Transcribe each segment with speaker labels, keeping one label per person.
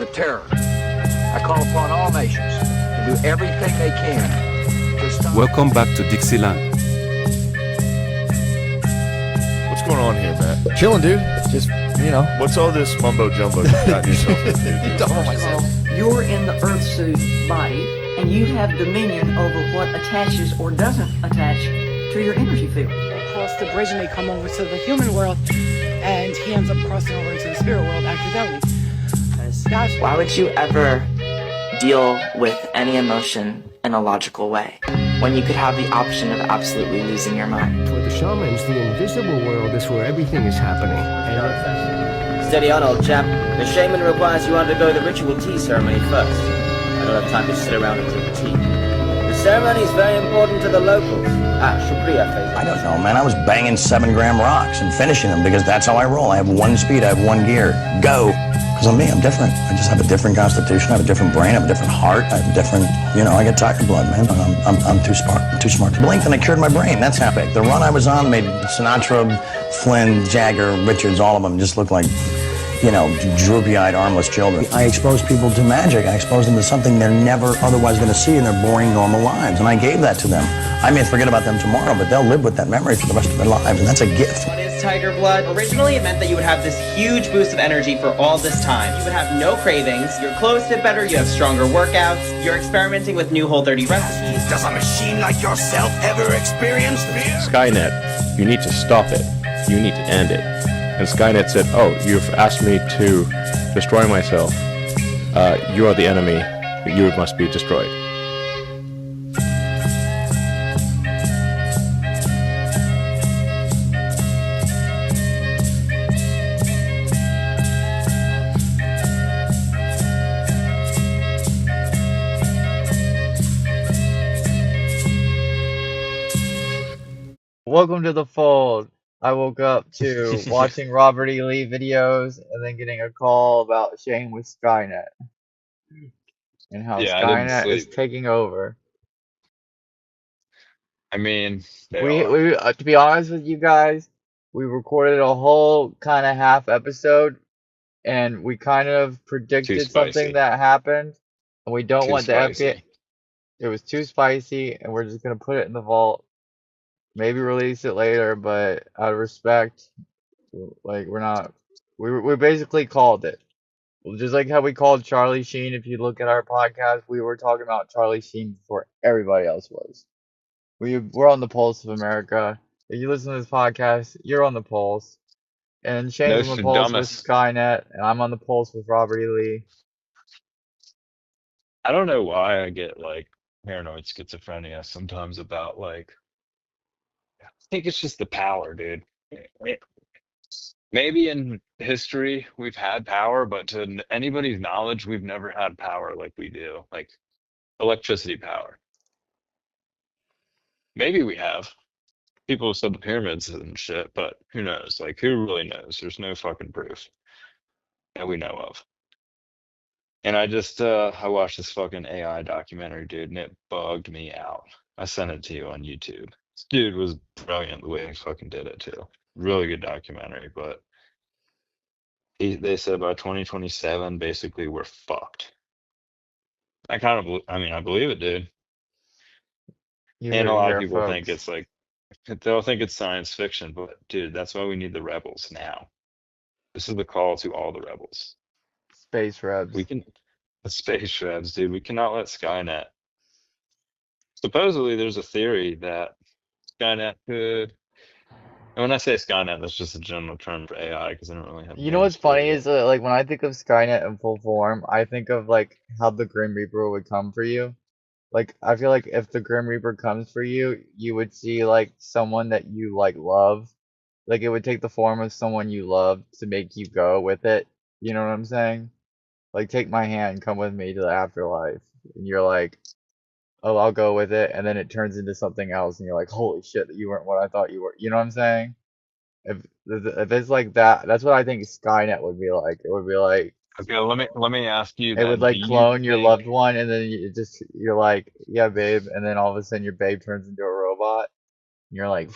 Speaker 1: the terror. I call upon all nations to do everything they can to stop.
Speaker 2: Welcome back to Dixieland.
Speaker 3: What's going on here, Matt?
Speaker 4: Chilling, dude. Just,
Speaker 3: What's all this mumbo jumbo you've gotten yourself into?
Speaker 4: Don't know myself.
Speaker 5: You're in the Earth suit body, and you have dominion over what attaches or doesn't attach to your energy field.
Speaker 6: They cross the bridge and they come over to the human world, and he ends up crossing over into the spirit world accidentally.
Speaker 7: Why would you ever deal with any emotion in a logical way when you could have the option of absolutely losing your mind?
Speaker 8: For the shamans, the invisible world is where everything is happening.
Speaker 9: Steady on, old chap. The shaman requires you undergo the ritual tea ceremony first. I don't have time to sit around and drink tea. The ceremony is very important to the locals. Shukriya, Faisal.
Speaker 10: I don't know, man. I was banging 7-gram rocks and finishing them because that's how I roll. I have one speed, I have one gear. Go. Because I'm me, I'm different. I just have a different constitution, I have a different brain, I have a different heart, I have a different, I get tiger blood, man. I'm too smart. Blinked and I cured my brain. That's how big. The run I was on made Sinatra, Flynn, Jagger, Richards, all of them just look like, droopy-eyed, armless children. I expose people to magic. I expose them to something they're never otherwise going to see in their boring, normal lives. And I gave that to them. I may forget about them tomorrow, but they'll live with that memory for the rest of their lives, and that's a gift.
Speaker 9: What is tiger blood? Originally, it meant that you would have this huge boost of energy for all this time. You would have no cravings, your clothes fit better, you have stronger workouts, you're experimenting with new Whole30 recipes.
Speaker 1: Does a machine like yourself ever experience fear?
Speaker 3: SkyNet, you need to stop it. You need to end it. And SkyNet said, oh, you've asked me to destroy myself. You are the enemy. You must be destroyed.
Speaker 11: Welcome to the fold. I woke up to watching Robert E. Lee videos and then getting a call about Shane with SkyNet and how SkyNet is taking over.
Speaker 12: I mean,
Speaker 11: we to be honest with you guys, we recorded a whole kind of half episode and we kind of predicted something that happened, and we don't want the FBI. It was too spicy, and we're just gonna put it in the vault. Maybe release it later, but out of respect, like we basically called it. Just like how we called Charlie Sheen. If you look at our podcast, we were talking about Charlie Sheen before everybody else was. We're on the pulse of America. If you listen to this podcast, you're on the pulse. And Shane's on the pulse with SkyNet, and I'm on the pulse with Robert E. Lee.
Speaker 12: I don't know why I get paranoid schizophrenia sometimes about I think it's just the power, dude. Maybe in history we've had power, but to anybody's knowledge, we've never had power like we do, like electricity power. Maybe we have. People have said the pyramids and shit, but who knows? Who really knows? There's no fucking proof that we know of. And I watched this fucking AI documentary, dude, and it bugged me out. I sent it to you on YouTube. This dude was brilliant the way he fucking did it too. Really good documentary, but they said by 2027, basically we're fucked. I believe it, dude. And a lot of people think it's they'll think it's science fiction, but dude, that's why we need the rebels now. This is the call to all the rebels.
Speaker 11: Space rebs.
Speaker 12: The space rebs, dude. We cannot let SkyNet. Supposedly, there's a theory that SkyNet could. And when I say SkyNet, that's just a general term for AI because I don't really have.
Speaker 11: You know what's funny is when I think of SkyNet in full form, I think of how the Grim Reaper would come for you. I feel like if the Grim Reaper comes for you, you would see someone that you love. It would take the form of someone you love to make you go with it. You know what I'm saying? Take my hand, come with me to the afterlife. And you're like, oh, I'll go with it. And then it turns into something else. And you're like, holy shit, you weren't what I thought you were. You know what I'm saying? If it's like that, that's what I think SkyNet would be like. It would be like,
Speaker 12: okay, let me ask you.
Speaker 11: It would clone your loved one, and then you're like, yeah, babe, and then all of a sudden your babe turns into a robot. And you're like,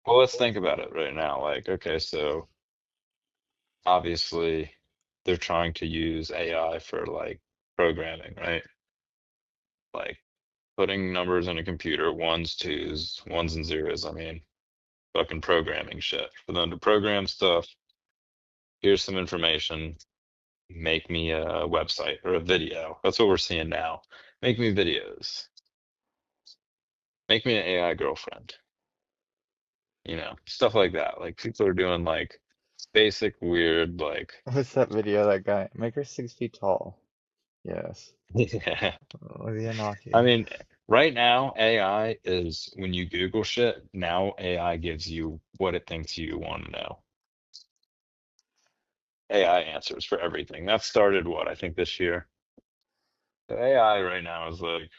Speaker 12: well, let's think about it right now. Okay, so obviously they're trying to use AI for like programming, right? Like putting numbers in a computer, ones, twos, ones and zeros. I mean, fucking programming shit for them to program stuff. Here's some information. Make me a website or a video. That's what we're seeing now. Make me videos. Make me an AI girlfriend. You know, stuff like that. Like people are doing like basic weird like
Speaker 11: What's that video of that guy? Make her 6 feet tall. Yes.
Speaker 12: yeah.
Speaker 11: Olivia
Speaker 12: I
Speaker 11: Naki.
Speaker 12: mean, right now AI is when you Google shit, now AI gives you what it thinks you want to know. AI answers for everything. That started what I think this year. The AI right now is like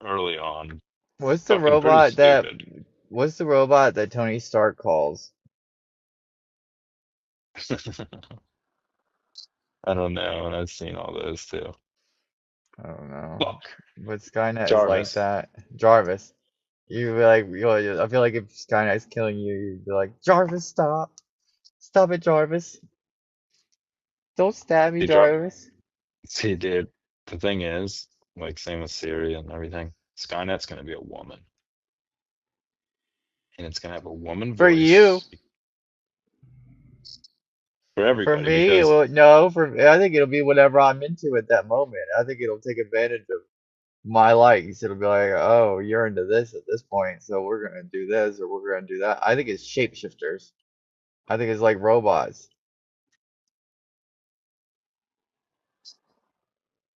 Speaker 12: early on,
Speaker 11: What's the
Speaker 12: fucking pretty
Speaker 11: robot that
Speaker 12: stupid.
Speaker 11: what's the robot that Tony Stark calls?
Speaker 12: I don't know, and I've seen all those too.
Speaker 11: I don't know.
Speaker 12: Fuck.
Speaker 11: But Skynet is like
Speaker 12: Jarvis.
Speaker 11: that. Jarvis. You'd be like, I feel like if Skynet's killing you, you'd be like, Jarvis, stop. Stop it, Jarvis. Don't stab me,
Speaker 12: See, Jar
Speaker 11: Jarvis.
Speaker 12: See, dude, the thing is, like same with Siri and everything, Skynet's gonna be a woman. And it's gonna have a woman
Speaker 11: For you.
Speaker 12: voice for
Speaker 11: For
Speaker 12: everybody
Speaker 11: me,
Speaker 12: because
Speaker 11: no, I think it'll be whatever I'm into at that moment. I think it'll take advantage of my likes. It'll be like, oh, you're into this at this point, so we're gonna do this or we're gonna do that. I think it's shapeshifters. I think it's like robots.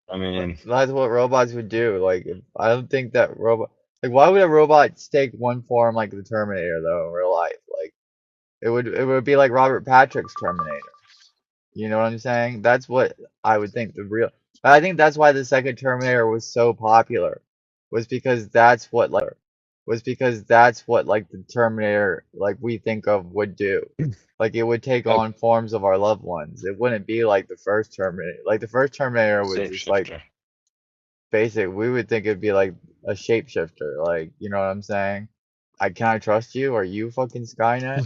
Speaker 12: I mean,
Speaker 11: That's what robots would do. Like, I don't think that robot. Like, why would a robot take one form like the Terminator though in real life? Like, it would be like Robert Patrick's Terminator. You know what I'm saying? That's what I would think the real. I think that's why the second Terminator was so popular, was because that's what like the Terminator like we think of would do. Like it would take
Speaker 12: a
Speaker 11: on forms of our loved ones. It wouldn't be like the first Terminator. Like the first Terminator was just like
Speaker 12: shapeshifter.
Speaker 11: basic. We would think it'd be like a shapeshifter. Like, you know what I'm saying? Can I trust you? Are you fucking Skynet?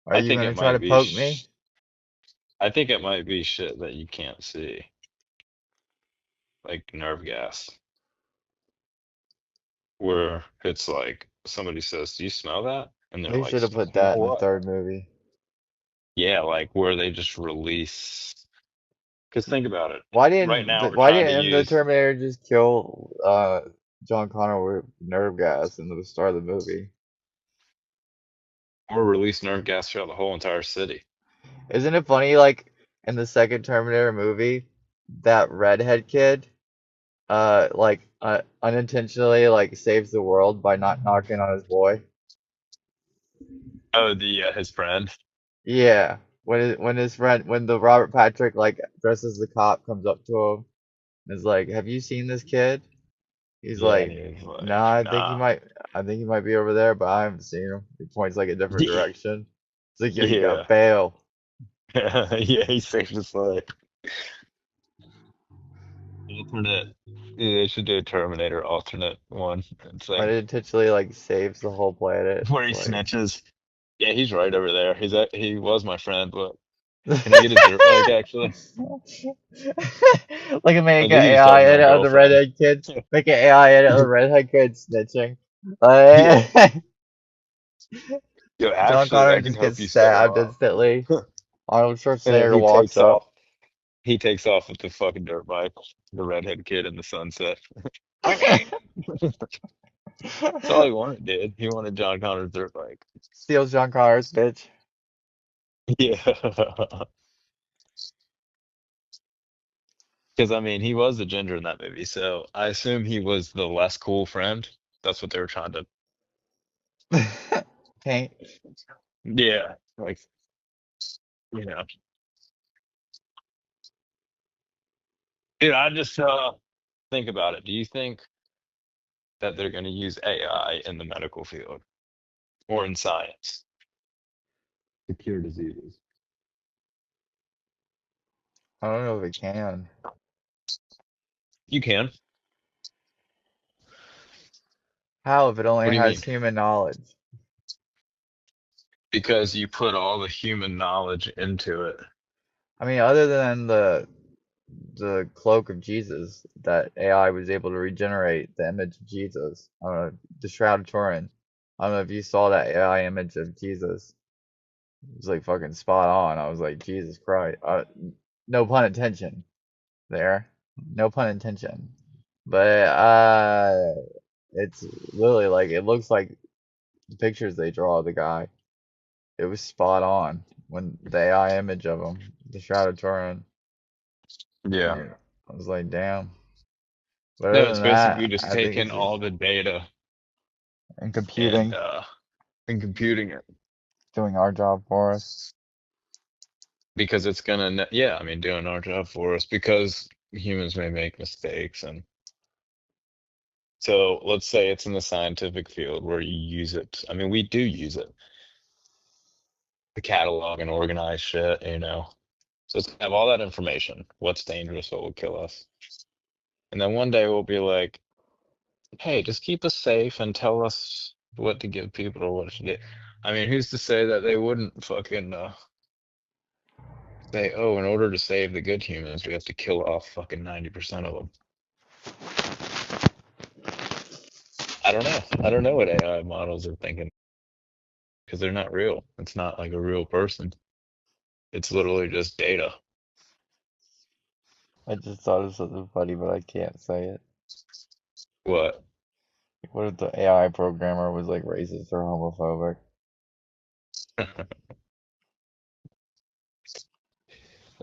Speaker 11: Are
Speaker 12: I
Speaker 11: you
Speaker 12: think
Speaker 11: gonna
Speaker 12: it
Speaker 11: try
Speaker 12: might
Speaker 11: to
Speaker 12: be
Speaker 11: poke me?
Speaker 12: I think it might be shit that you can't see, like nerve gas, where it's like somebody says, "Do you smell that?" And they're
Speaker 11: They
Speaker 12: like,
Speaker 11: should have put
Speaker 12: "Smell
Speaker 11: that in the
Speaker 12: what?"
Speaker 11: third movie.
Speaker 12: Yeah, like where they just release. Because think about it.
Speaker 11: Why
Speaker 12: Right
Speaker 11: didn't
Speaker 12: now,
Speaker 11: the,
Speaker 12: we're
Speaker 11: why
Speaker 12: trying to
Speaker 11: didn't the
Speaker 12: use
Speaker 11: Terminator just kill John Connor with nerve gas in the start of the movie?
Speaker 12: or release nerve gas throughout the whole entire city.
Speaker 11: Isn't it funny, like in the second Terminator movie, that redhead kid, unintentionally like saves the world by not knocking on his boy?
Speaker 12: Oh, the his friend.
Speaker 11: Yeah, when the Robert Patrick like dresses the cop comes up to him and is like, "Have you seen this kid?" He's
Speaker 12: Yeah, and
Speaker 11: like,
Speaker 12: he's
Speaker 11: "Nah,
Speaker 12: like, "Nah."
Speaker 11: I think he might be over there, but I haven't seen him." He points like a different direction. It's like, "Yo, you gotta
Speaker 12: Yeah,
Speaker 11: bail."
Speaker 12: yeah, he saved his life. Alternate. Yeah, they should do a Terminator alternate one. It's like
Speaker 11: Unintentionally like saves the whole planet.
Speaker 12: where he
Speaker 11: Like,
Speaker 12: snitches. Yeah, he's right over there. He was my friend, but can I get a dirt bike actually?
Speaker 11: like
Speaker 12: I
Speaker 11: make an
Speaker 12: think he was
Speaker 11: AI
Speaker 12: talking to my
Speaker 11: edit of the
Speaker 12: girlfriend.
Speaker 11: redhead kid. Make an AI edit of the redhead kid snitching.
Speaker 12: Yeah.
Speaker 11: Like,
Speaker 12: Yo,
Speaker 11: John
Speaker 12: actually,
Speaker 11: Connor
Speaker 12: I can
Speaker 11: just gets
Speaker 12: help you set him
Speaker 11: stabbed
Speaker 12: up.
Speaker 11: instantly. Arnold
Speaker 12: And then
Speaker 11: Schwarzenegger
Speaker 12: he
Speaker 11: walks
Speaker 12: takes
Speaker 11: up.
Speaker 12: off. He takes off with the fucking dirt bike, the redhead kid in the sunset. That's all he wanted, dude. He wanted John Connor's dirt bike.
Speaker 11: Steals John Connor's bitch.
Speaker 12: Yeah. Because I mean, he was the ginger in that movie, so I assume he was the less cool friend. That's what they were trying to.
Speaker 11: Paint.
Speaker 12: Yeah, like you know, dude. I just think about it. Do you think that they're going to use AI in the medical field or in science to cure diseases?
Speaker 11: I don't know if it can.
Speaker 12: You can.
Speaker 11: How if it
Speaker 12: What
Speaker 11: only
Speaker 12: do you
Speaker 11: has
Speaker 12: mean?
Speaker 11: human knowledge?
Speaker 12: Because you put all the human knowledge into it.
Speaker 11: I mean, other than the cloak of Jesus, that AI was able to regenerate the image of Jesus. I don't know, the Shroud of Turin. I don't know if you saw that AI image of Jesus. It was like fucking spot on. I was like, Jesus Christ. No pun intention there. No pun intention. But it's literally like it looks like the pictures they draw of the guy. It was spot on when the AI image of him, the Shroud of Turin.
Speaker 12: Yeah.
Speaker 11: Yeah. I was like, damn. But
Speaker 12: No,
Speaker 11: other
Speaker 12: it's
Speaker 11: than
Speaker 12: basically
Speaker 11: that,
Speaker 12: just
Speaker 11: I think
Speaker 12: taking
Speaker 11: it's just
Speaker 12: all the data
Speaker 11: and
Speaker 12: and
Speaker 11: computing,
Speaker 12: computing it
Speaker 11: doing our job for us.
Speaker 12: because it's gonna, yeah, I mean, doing our job for us because humans may make mistakes. And so let's say it's in the scientific field where you use it. I mean, we do use it to catalog and organize shit, you know. So it's gonna have all that information, what's dangerous, what will kill us. And then one day we'll be like, hey, just keep us safe and tell us what to give people or what to do. I mean, who's to say that they wouldn't fucking say, oh, in order to save the good humans, we have to kill off fucking 90% of them. I don't know. I don't know what AI models are thinking because they're not real. It's not like a real person. It's literally just data.
Speaker 11: I just thought of something funny, but I can't say it.
Speaker 12: What?
Speaker 11: What if the AI programmer was like racist or homophobic?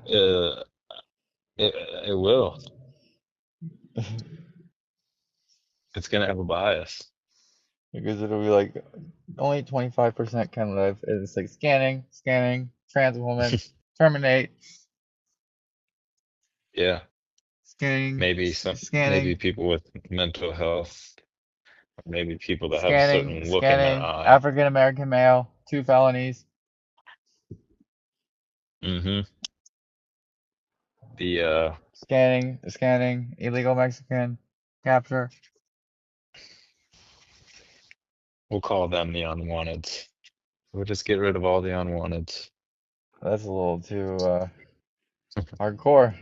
Speaker 12: Uh, it, it will. It's gonna have a bias.
Speaker 11: Because it'll be like only 25% can live. And it's like scanning, trans woman, terminate,
Speaker 12: Yeah.
Speaker 11: scanning,
Speaker 12: Maybe
Speaker 11: scanning,
Speaker 12: people with mental health, maybe people that have a
Speaker 11: scanning,
Speaker 12: certain look in their
Speaker 11: scanning,
Speaker 12: eye.
Speaker 11: African American male, 2 felonies.
Speaker 12: Hmm. The
Speaker 11: Scanning, illegal Mexican, capture.
Speaker 12: we'll call them the unwanteds. We'll just get rid of all the unwanteds.
Speaker 11: That's a little too hardcore.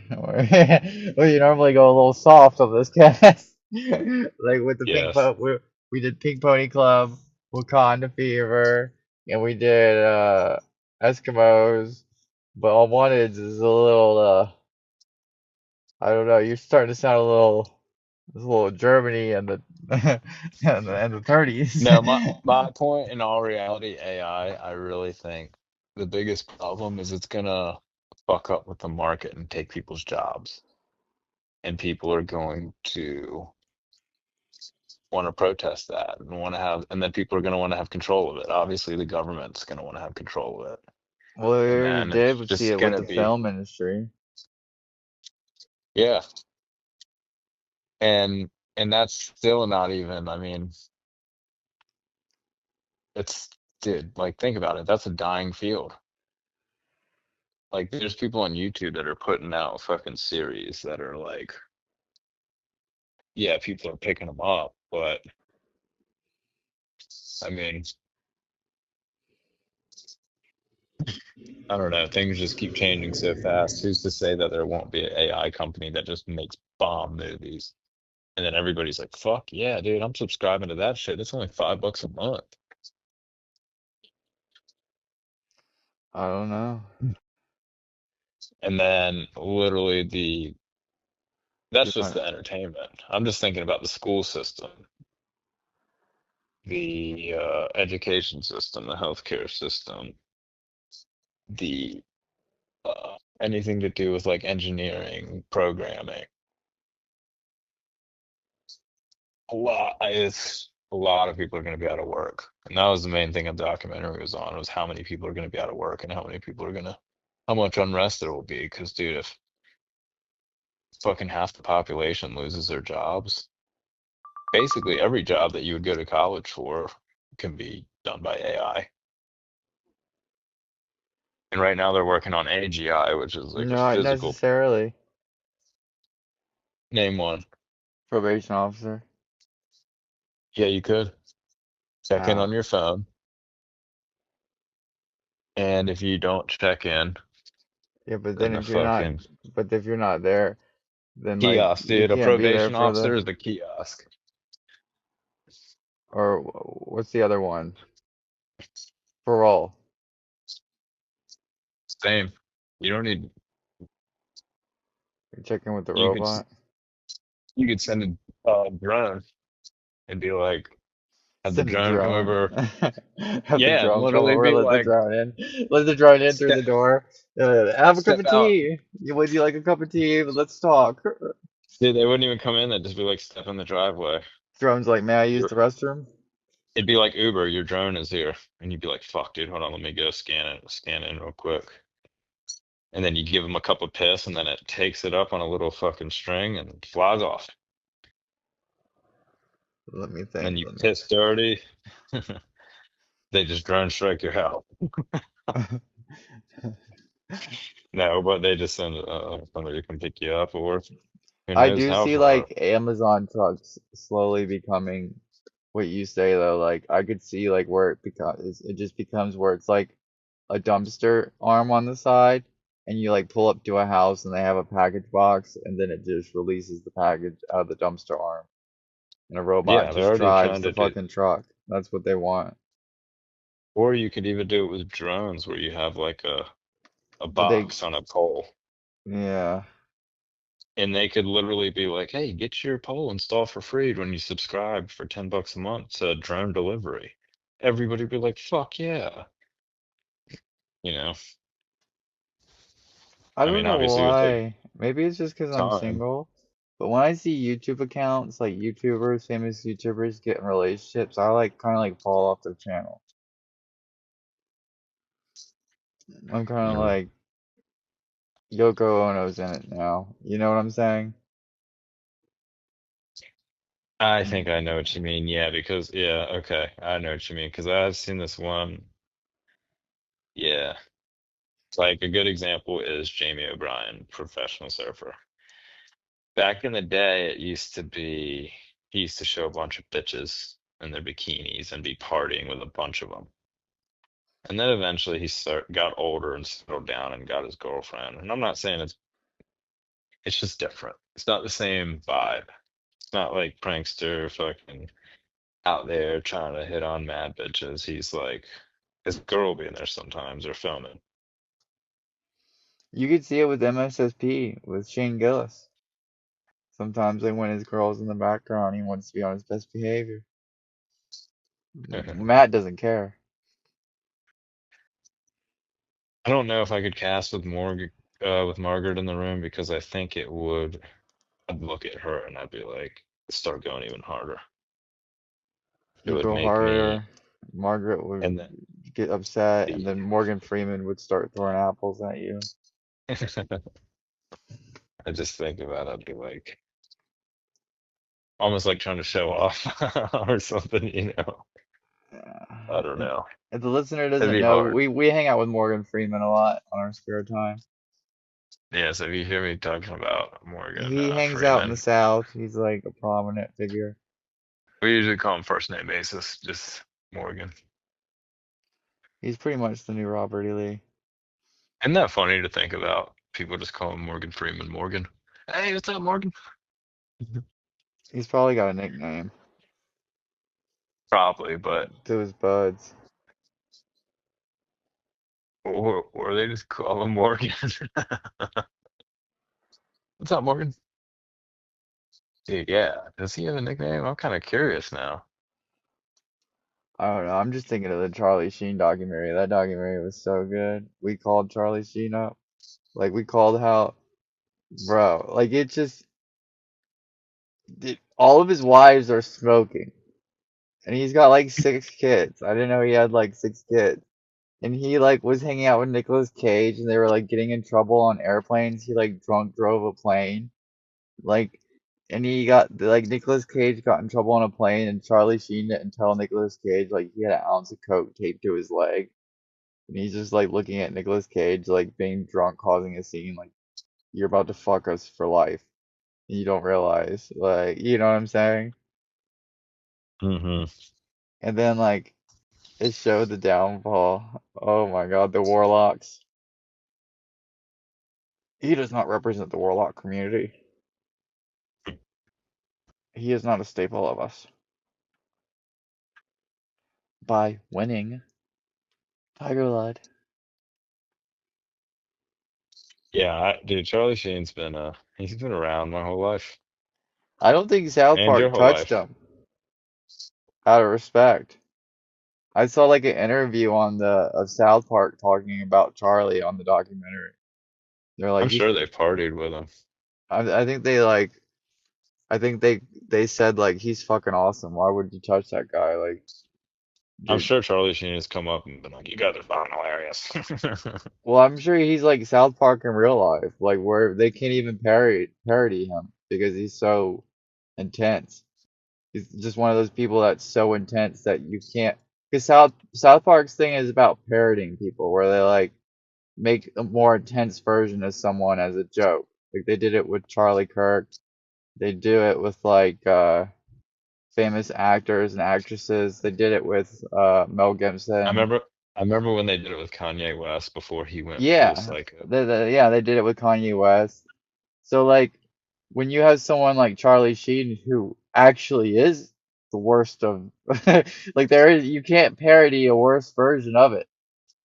Speaker 11: We normally go a little soft on this cast. Like with the
Speaker 12: Yes.
Speaker 11: we did Pink Pony Club, Wakanda Fever, and we did Eskimos. But Unwanteds is a little I don't know, you're starting to sound a little Germany and the and the 30s.
Speaker 12: No, my point in all reality, I really think the biggest problem is it's gonna fuck up with the market and take people's jobs. And people are going to want to protest that and want to have, and then people are going to want to have control of it. Obviously, the government's going to want to have control of it.
Speaker 11: Well, we
Speaker 12: And
Speaker 11: already
Speaker 12: then it's
Speaker 11: did see
Speaker 12: just
Speaker 11: it
Speaker 12: going
Speaker 11: with
Speaker 12: to
Speaker 11: the
Speaker 12: be,
Speaker 11: film industry.
Speaker 12: yeah. And that's still not even, I mean, it's, dude, like think about it. That's a dying field. Like there's people on YouTube that are putting out fucking series that are like, yeah, people are picking them up, but I mean, I don't know. Things just keep changing so fast. Who's to say that there won't be an AI company that just makes bomb movies? And then everybody's like, fuck yeah, dude, I'm subscribing to that shit. It's only $5 a month.
Speaker 11: I don't know.
Speaker 12: And then literally that's
Speaker 11: Keep
Speaker 12: just
Speaker 11: on.
Speaker 12: the entertainment. I'm just thinking about the school system, the education system, the healthcare system, the anything to do with like engineering, programming. A lot of people are going to be out of work, and that was the main thing the documentary was on, was how many people are going to be out of work and how many people are going to, how much unrest there will be. Because dude, if fucking half the population loses their jobs, basically every job that you would go to college for can be done by AI. And right now they're working on AGI, which is like a
Speaker 11: Not
Speaker 12: physical,
Speaker 11: necessarily.
Speaker 12: name one.
Speaker 11: Probation officer.
Speaker 12: Yeah, you could check in
Speaker 11: How?
Speaker 12: on your phone, and if you don't check in,
Speaker 11: Yeah, but
Speaker 12: in
Speaker 11: then
Speaker 12: the
Speaker 11: if you're not,
Speaker 12: fucking
Speaker 11: but if you're not there, then like
Speaker 12: kiosk,
Speaker 11: you
Speaker 12: dude. A
Speaker 11: can't be there
Speaker 12: probation
Speaker 11: for
Speaker 12: officer
Speaker 11: the,
Speaker 12: is the kiosk.
Speaker 11: or what's the other one? Parole.
Speaker 12: Same. You don't need.
Speaker 11: You're checking with the
Speaker 12: You could
Speaker 11: robot.
Speaker 12: you could send a drone and be like, have the
Speaker 11: Send a
Speaker 12: drone come
Speaker 11: drone.
Speaker 12: over.
Speaker 11: Have the
Speaker 12: Yeah, and
Speaker 11: drone come
Speaker 12: literally
Speaker 11: over,
Speaker 12: be
Speaker 11: let the
Speaker 12: like,
Speaker 11: drone in. Let the drone in through
Speaker 12: step
Speaker 11: the door. Have a cup
Speaker 12: step
Speaker 11: of
Speaker 12: out.
Speaker 11: tea. Would you like a cup of tea? Let's talk.
Speaker 12: Dude, they wouldn't even come in. They'd just be like, step in the driveway.
Speaker 11: Drone's like, may I use
Speaker 12: Your
Speaker 11: the restroom?
Speaker 12: It'd be like Uber. Your drone is here, and you'd be like, fuck, dude, hold on, let me go scan in real quick. And then you give them a cup of piss, and then it takes it up on a little fucking string and flies off.
Speaker 11: Let me
Speaker 12: And then
Speaker 11: think.
Speaker 12: you
Speaker 11: Let
Speaker 12: piss dirty. They just drone strike your house.
Speaker 11: me.
Speaker 12: No, but they just send somebody to come pick you up, or who
Speaker 11: I
Speaker 12: knows
Speaker 11: do
Speaker 12: how
Speaker 11: see
Speaker 12: far.
Speaker 11: like Amazon trucks slowly becoming what you say though. Like I could see like where it just becomes where it's like a dumpster arm on the side, and you like pull up to a house and they have a package box, and then it just releases the package out of the dumpster arm, and a robot
Speaker 12: Yeah, they're
Speaker 11: just
Speaker 12: already
Speaker 11: drives
Speaker 12: trying
Speaker 11: the
Speaker 12: to do.
Speaker 11: fucking truck. That's what they want.
Speaker 12: Or you could even do it with drones, where you have like a
Speaker 11: But they,
Speaker 12: box on a pole.
Speaker 11: yeah,
Speaker 12: And they could literally be like, "Hey, get your pole installed for free when you subscribe for $10 a month to drone delivery." Everybody would be like, "Fuck yeah!" You know.
Speaker 11: I
Speaker 12: I
Speaker 11: don't
Speaker 12: mean,
Speaker 11: know
Speaker 12: obviously, it would take
Speaker 11: why. Maybe it's just because I'm
Speaker 12: time.
Speaker 11: single. But when I see YouTube accounts, like YouTubers, famous YouTubers get in relationships, I like kind of like fall off their channel. I'm kind of
Speaker 12: Mm.
Speaker 11: like Yoko Ono's in it now. You know what I'm saying?
Speaker 12: I think I know what you mean. Yeah, because yeah, okay, I know what you mean because I've seen this one. Yeah, it's like a good example is Jamie O'Brien, professional surfer. Back in the day, it used to be he used to show a bunch of bitches in their bikinis and be partying with a bunch of them. And then eventually got older and settled down and got his girlfriend. And I'm not saying it's just different. It's not the same vibe. It's not like prankster fucking out there trying to hit on mad bitches. He's like his girl will be in there sometimes or filming.
Speaker 11: You could see it with MSSP with Shane Gillis. Sometimes like when his girl's in the background, he wants to be on his best behavior.
Speaker 12: I
Speaker 11: Matt doesn't care.
Speaker 12: don't know if I could cast with Margaret in the room because I think it would I'd look at her and I'd be like start going even harder. It
Speaker 11: You
Speaker 12: would
Speaker 11: go
Speaker 12: make me
Speaker 11: harder, Margaret would
Speaker 12: and then
Speaker 11: get upset, and then
Speaker 12: yeah.
Speaker 11: Morgan Freeman would start throwing apples at you.
Speaker 12: I just think about it, I'd be like almost like trying to show off or something, you know.
Speaker 11: Yeah.
Speaker 12: I don't know.
Speaker 11: If the listener
Speaker 12: It'd
Speaker 11: doesn't
Speaker 12: be
Speaker 11: know,
Speaker 12: hard.
Speaker 11: we hang out with Morgan Freeman a lot on our spare time.
Speaker 12: Yeah, so if you hear me talking about Morgan
Speaker 11: He hangs out in the
Speaker 12: Freeman,
Speaker 11: South. He's like a prominent figure.
Speaker 12: we usually call him first name basis, just Morgan.
Speaker 11: He's pretty much the new Robert E. Lee.
Speaker 12: Isn't that funny to think about? People just call him Morgan Freeman Morgan. Hey, what's up, Morgan?
Speaker 11: He's probably got a nickname
Speaker 12: Probably, but
Speaker 11: to his buds.
Speaker 12: or they just call him Morgan. What's up, Morgan? Dude, yeah. Does he have a nickname? I'm kind of curious now.
Speaker 11: I don't know. I'm just thinking of the Charlie Sheen documentary. That documentary was so good. We called Charlie Sheen up. Like we called how, bro. Like it just, all of his wives are smoking, and he's got like 6 kids. I didn't know he had like 6 kids. And he like was hanging out with Nicolas Cage, and they were like getting in trouble on airplanes. He like drunk drove a plane, like, and he got like Nicolas Cage got in trouble on a plane, and Charlie Sheen didn't tell Nicolas Cage like he had an ounce of coke taped to his leg, and he's just like looking at Nicolas Cage like being drunk, causing a scene, like you're about to fuck us for life, and you don't realize, like, you know what I'm saying?
Speaker 12: Hmm.
Speaker 11: And then like it showed the downfall. Oh my God, the Warlocks. He does not represent the warlock community. He is not a staple of us. By winning Tiger Blood.
Speaker 12: Yeah, dude, Charlie Sheen's been he's been around my whole life
Speaker 11: I don't think South
Speaker 12: and your
Speaker 11: Park
Speaker 12: whole
Speaker 11: touched
Speaker 12: life.
Speaker 11: him out of respect. I saw like an interview on the of South Park talking about Charlie on the documentary. They're like
Speaker 12: I'm
Speaker 11: he's
Speaker 12: sure they partied with him.
Speaker 11: I think they like I think they said like he's fucking awesome. Why would you touch that guy? Like,
Speaker 12: I'm
Speaker 11: dude.
Speaker 12: sure Charlie Sheen has come up and been like, "You guys are fucking hilarious."
Speaker 11: Well, I'm sure he's like South Park in real life, like where they can't even parody him because he's so intense. He's just one of those people that's so intense that you can't. Because South Park's thing is about parodying people, where they like make a more intense version of someone as a joke. Like they did it with Charlie Kirk. They do it with like famous actors and actresses. They did it with Mel
Speaker 12: I
Speaker 11: Gibson.
Speaker 12: remember, I remember when they did it with Kanye West before he went full
Speaker 11: Yeah,
Speaker 12: psycho.
Speaker 11: yeah, they did it with Kanye West. So like when you have someone like Charlie Sheen who actually is the worst of like there is you can't parody a worse version of it.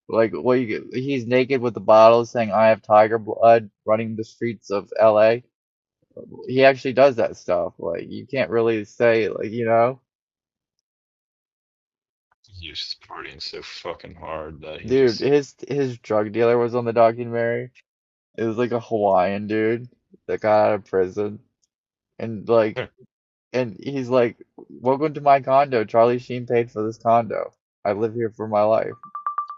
Speaker 11: Like he's naked with the bottle saying I have tiger blood running the streets of LA. He actually does that stuff. Like you can't really say like, you know,
Speaker 12: He was just partying so fucking hard that he
Speaker 11: dude,
Speaker 12: just.
Speaker 11: his drug dealer was on the documentary. It was like a Hawaiian dude that got out of prison and like and he's like, "Welcome to my condo. Charlie Sheen paid for this condo. I live here for my life."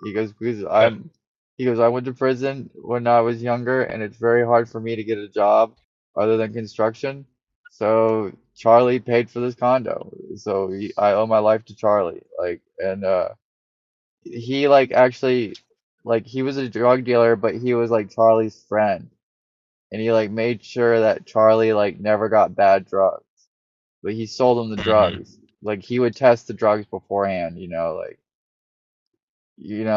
Speaker 11: He goes, "Because I went to prison when I was younger, and it's very hard for me to get a job other than construction. So Charlie paid for this condo. So I owe my life to Charlie." Like, and he like actually, like he was a drug dealer, but he was like Charlie's friend, and he like made sure that Charlie like never got bad drugs. But he sold him the
Speaker 12: Mhm.
Speaker 11: drugs. Like he would test the drugs beforehand,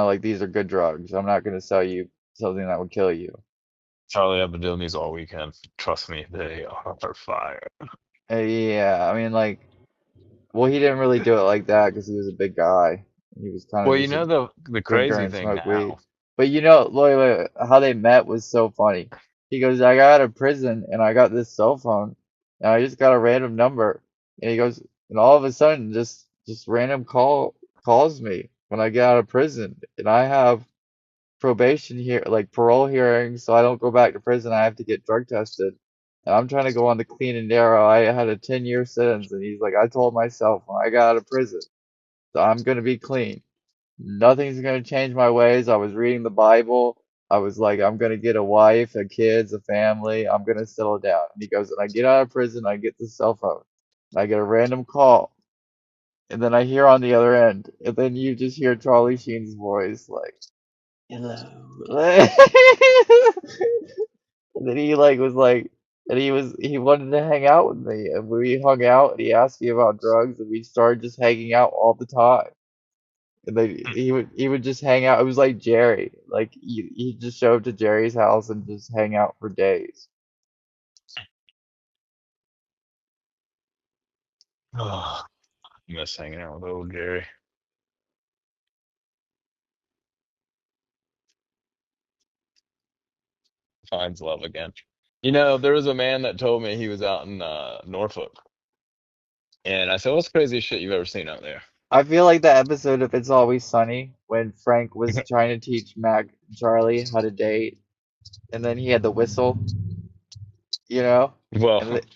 Speaker 11: like these are good drugs. I'm not gonna sell you something that would kill you.
Speaker 12: Charlie, I've been doing these all weekend. Trust me, they are fire.
Speaker 11: Yeah, I mean like, well, he didn't really do it like that because he was a big guy. He was kind of
Speaker 12: Well, you
Speaker 11: just a
Speaker 12: know the
Speaker 11: drinker
Speaker 12: crazy
Speaker 11: and
Speaker 12: thing
Speaker 11: smoke
Speaker 12: now.
Speaker 11: weed. But look, how they met was so funny. He goes, I got out of prison and I got this cell phone and I just got a random number. And he goes, and all of a sudden, just random calls me when I get out of prison, and I have probation here, like parole hearings, so I don't go back to prison. I have to get drug tested. And I'm trying to go on the clean and narrow. I had a 10-year sentence, and he's like, I told myself when I got out of prison, so I'm gonna be clean. Nothing's gonna change my ways. I was reading the Bible. I was like, I'm gonna get a wife, a kids, a family. I'm gonna settle down. And he goes, and I get out of prison, I get the cell phone. I get a random call, and then I hear on the other end, and then you just hear Charlie Sheen's voice like, "Hello." And then he like was like, and he wanted to hang out with me, and we hung out, and he asked me about drugs, and we started just hanging out all the time. And then he would just hang out. It was like Jerry, like he just show up to Jerry's house and just hang out for days.
Speaker 12: Oh, miss hanging out with old Jerry. Finds love again. You know, there was a man that told me he was out in Norfolk, and I said, "What's the craziest shit you've ever seen out there?"
Speaker 11: I feel like the episode of It's Always Sunny when Frank was trying to teach Mac and Charlie how to date, and then he had the whistle,
Speaker 12: Well,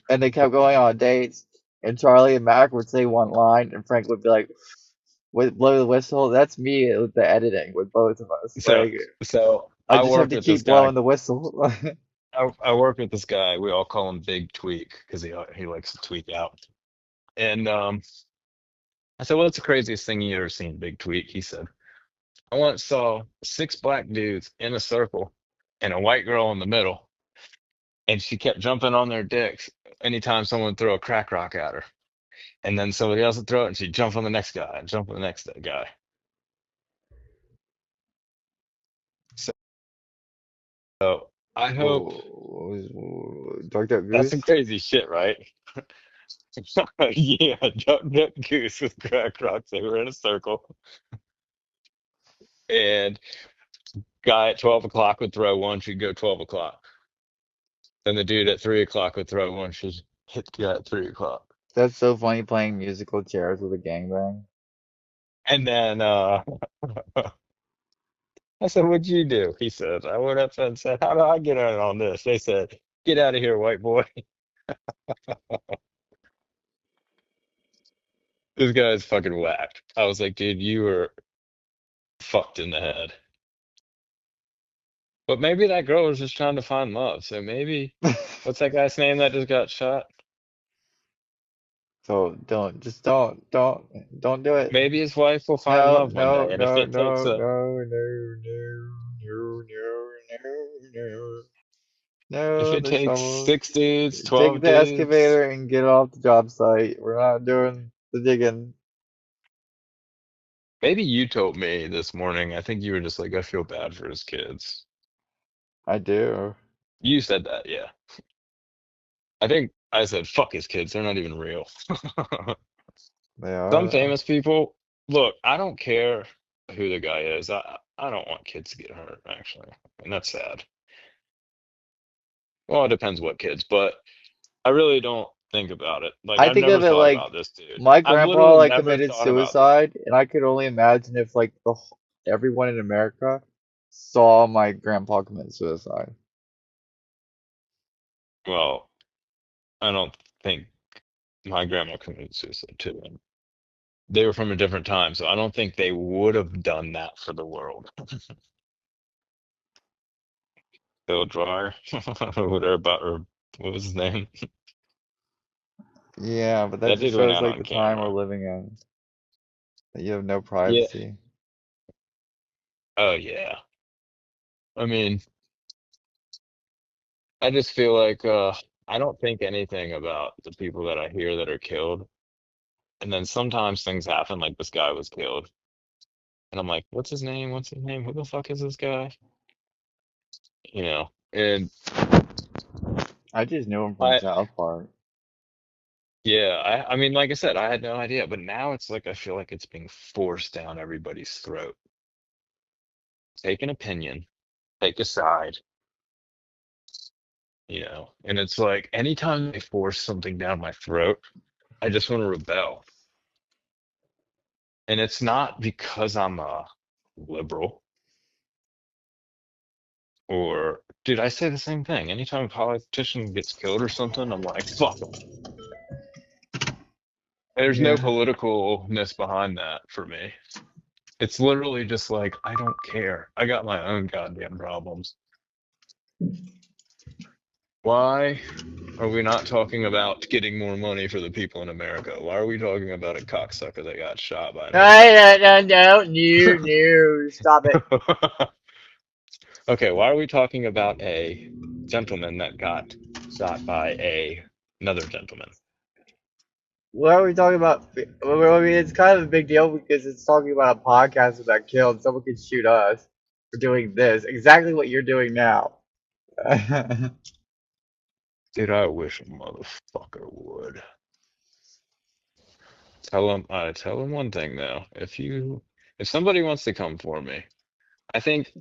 Speaker 11: and they kept going on dates, and Charlie and Mac would say one line, and Frank would be like, blow the whistle." That's me with the editing with both of us.
Speaker 12: so
Speaker 11: Like,
Speaker 12: so
Speaker 11: I
Speaker 12: I
Speaker 11: just have
Speaker 12: work
Speaker 11: to
Speaker 12: with this
Speaker 11: keep
Speaker 12: guy.
Speaker 11: blowing the whistle.
Speaker 12: I work with this guy. We all call him Big Tweak because he likes to tweak out. And I said, "What's the craziest thing you ever seen, Big Tweak?" He said, "I once saw six black dudes in a circle and a white girl in the middle, and she kept jumping on their dicks anytime someone threw a crack rock at her. And then somebody else would throw it, and she'd jump on the next guy and jump on the next guy." So I hope
Speaker 11: Duck Duck
Speaker 12: that's some
Speaker 11: Goose?
Speaker 12: crazy shit, right? Yeah, Duck Duck Goose with crack rocks. They were in a circle, and guy at 12 o'clock would throw one. She'd go 12 o'clock. Then the dude at 3 o'clock would throw one. She'd hit the guy at 3 o'clock.
Speaker 11: That's so funny playing musical chairs with a gangbang.
Speaker 12: And then I said, "What'd you do?" He said, "I went up and said, 'How do I get in on this?' They said, 'Get out of here, white boy.'" This guy's fucking whacked. I was like, dude, you were fucked in the head. But maybe that girl was just trying to find love. So maybe, what's that guy's name that just got shot?
Speaker 11: So don't do it.
Speaker 12: Maybe his wife will find
Speaker 11: No,
Speaker 12: love one
Speaker 11: no,
Speaker 12: day. And if
Speaker 11: no,
Speaker 12: it takes
Speaker 11: no,
Speaker 12: a,
Speaker 11: no, no, no, no, no, no,
Speaker 12: if
Speaker 11: no,
Speaker 12: it
Speaker 11: the
Speaker 12: takes
Speaker 11: shovel.
Speaker 12: 6 dudes,
Speaker 11: Take
Speaker 12: 12
Speaker 11: the
Speaker 12: dudes,
Speaker 11: excavator and get off the job site. We're not doing the digging.
Speaker 12: maybe you told me this morning. I think you were just like, I feel bad for his kids.
Speaker 11: I do.
Speaker 12: You said that, yeah. I think I said, fuck his kids. They're not even real.
Speaker 11: They
Speaker 12: Some
Speaker 11: are though.
Speaker 12: famous people, look, I don't care who the guy is. I don't want kids to get hurt, actually. And that's sad. Well, it depends what kids, but I really don't think about it. Like,
Speaker 11: I
Speaker 12: I've
Speaker 11: think
Speaker 12: never
Speaker 11: of it
Speaker 12: thought
Speaker 11: like
Speaker 12: about this dude.
Speaker 11: my
Speaker 12: I've
Speaker 11: grandpa
Speaker 12: literally
Speaker 11: like
Speaker 12: never
Speaker 11: committed
Speaker 12: thought about this
Speaker 11: suicide,
Speaker 12: dude.
Speaker 11: and I could only imagine if like everyone in America saw my grandpa commit suicide.
Speaker 12: Well, I don't think my grandma committed suicide too. And they were from a different time, so I don't think they would have done that for the world. Bill Dryer, whatever about, or what was his name?
Speaker 11: Yeah, but that
Speaker 12: That
Speaker 11: just
Speaker 12: dude went
Speaker 11: shows
Speaker 12: out
Speaker 11: like
Speaker 12: on
Speaker 11: the time we're
Speaker 12: camera.
Speaker 11: living in. That you have no
Speaker 12: Yeah.
Speaker 11: privacy.
Speaker 12: Oh, yeah. I mean, I just feel like I don't think anything about the people that I hear that are killed. And then sometimes things happen, like this guy was killed. And I'm like, what's his name? What's his name? Who the fuck is this guy? You know, and
Speaker 11: I just knew him from
Speaker 12: I,
Speaker 11: South Park.
Speaker 12: yeah, I mean, like I said, I had no idea, but now it's like I feel like it's being forced down everybody's throat. Take an opinion, take a side, and it's like anytime they force something down my throat, I just want to rebel. And it's not because I'm a liberal or, dude, I say the same thing. Anytime a politician gets killed or something, I'm like, fuck 'em. There's no
Speaker 11: Yeah.
Speaker 12: politicalness behind that for me. It's literally just like, I don't care. I got my own goddamn problems. Why are we not talking about getting more money for the people in America? Why are we talking about a cocksucker that got shot by an
Speaker 11: No,
Speaker 12: American?
Speaker 11: no, no, no, no, stop it.
Speaker 12: Okay, why are we talking about a gentleman that got shot by another gentleman?
Speaker 11: What are we talking about? Well, I mean, it's kind of a big deal because it's talking about a podcast that got killed. Someone could shoot us for doing this, exactly what you're doing now.
Speaker 12: Dude, I wish a motherfucker would. I tell him one thing though. If somebody wants to come for me, I think,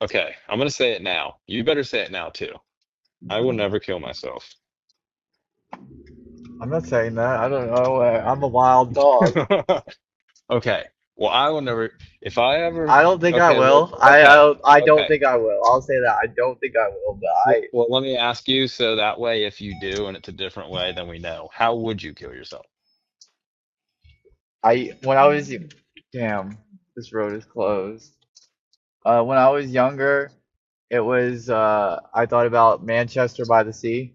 Speaker 12: okay, I'm gonna say it now. You better say it now too. I will never kill myself.
Speaker 11: I'm not saying that. I don't know. I'm a wild dog.
Speaker 12: Okay. Well, I will never. If I ever.
Speaker 11: I don't think I
Speaker 12: Okay. Look.
Speaker 11: will.
Speaker 12: Okay.
Speaker 11: I don't
Speaker 12: Okay.
Speaker 11: think I will. I'll say that. I don't think I will, but
Speaker 12: Well, let me ask you so that way, if you do and it's a different way, then we know. How would you kill yourself?
Speaker 11: when I was, damn, this road is closed. When I was younger, it was, I thought about Manchester by the Sea.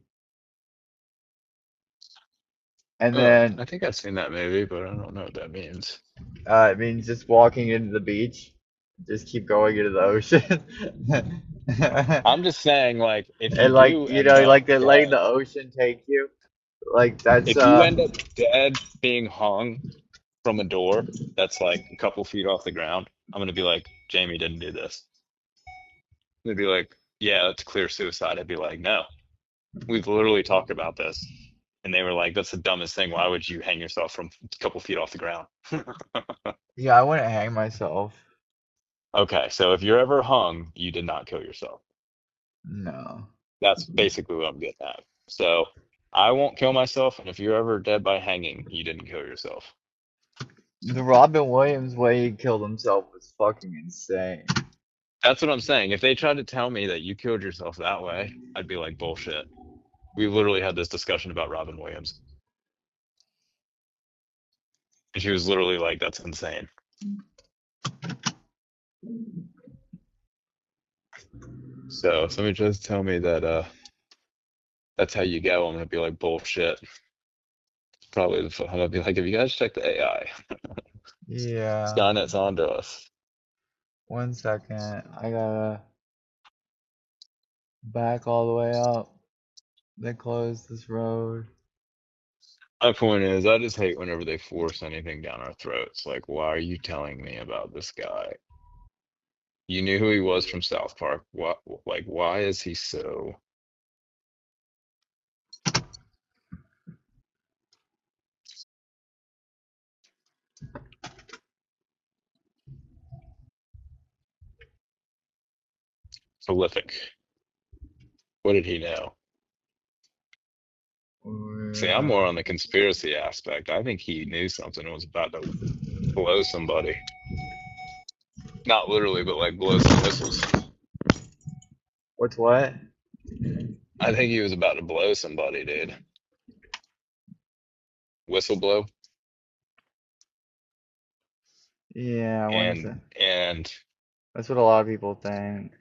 Speaker 11: And
Speaker 12: I
Speaker 11: then,
Speaker 12: think I've seen that movie, but I don't know what that means.
Speaker 11: it means just walking into the beach. Just keep going into the ocean.
Speaker 12: I'm just saying, like, if you
Speaker 11: And like,
Speaker 12: do end up
Speaker 11: like letting
Speaker 12: dead,
Speaker 11: the ocean take you. Like that's
Speaker 12: if you end up dead being hung from a door that's like a couple feet off the ground, I'm gonna be like, Jamie didn't do this. I'm gonna be like, yeah, that's clear suicide, I'd be like, no, we've literally talked about this. And they were like, that's the dumbest thing. Why would you hang yourself from a couple feet off the ground?
Speaker 11: Yeah, I wouldn't hang myself.
Speaker 12: Okay, so if you're ever hung, you did not kill yourself.
Speaker 11: No.
Speaker 12: That's basically what I'm getting at. So I won't kill myself, and if you're ever dead by hanging, you didn't kill yourself.
Speaker 11: The Robin Williams way he killed himself was fucking insane.
Speaker 12: That's what I'm saying. If they tried to tell me that you killed yourself that way, I'd be like, bullshit. We literally had this discussion about Robin Williams. And she was literally like, that's insane. So if somebody tries to tell me that that's how you go, I'm gonna be like, bullshit. Probably I'm gonna be like, have you guys checked the AI?
Speaker 11: Yeah.
Speaker 12: Skynet's onto us.
Speaker 11: 1 second. I gotta back all the way up. They closed this road.
Speaker 12: My point is, I just hate whenever they force anything down our throats. Like, why are you telling me about this guy? You knew who he was from South Park. What, like, why is he so? Prolific? What did he know? See, I'm more on the conspiracy aspect. I think he knew something and was about to blow somebody. Not literally, but like blow some whistles.
Speaker 11: What's what?
Speaker 12: I think he was about to blow somebody, dude. Whistle blow.
Speaker 11: Yeah,
Speaker 12: And
Speaker 11: that's what a lot of people think.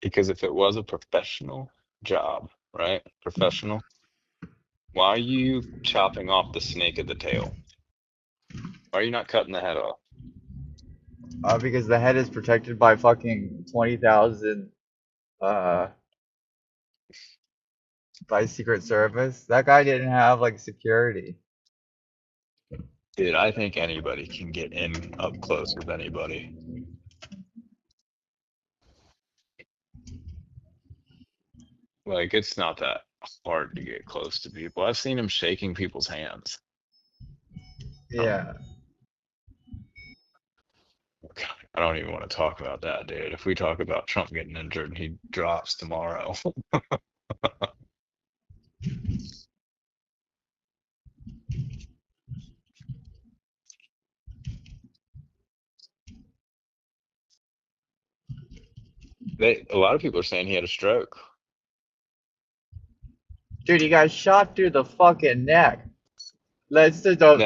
Speaker 12: because if it was a professional job, right? Professional, why are you chopping off the snake at the tail? Why are you not cutting the head off?
Speaker 11: Because the head is protected by fucking 20,000 by Secret Service. That guy didn't have like security.
Speaker 12: Dude, I think anybody can get in up close with anybody. Like, it's not that hard to get close to people. I've seen him shaking people's hands.
Speaker 11: Yeah.
Speaker 12: God, I don't even want to talk about that, dude. If we talk about Trump getting injured and he drops tomorrow. A lot of people are saying he had a stroke.
Speaker 11: Dude, he got shot through the fucking neck. That's the
Speaker 12: No,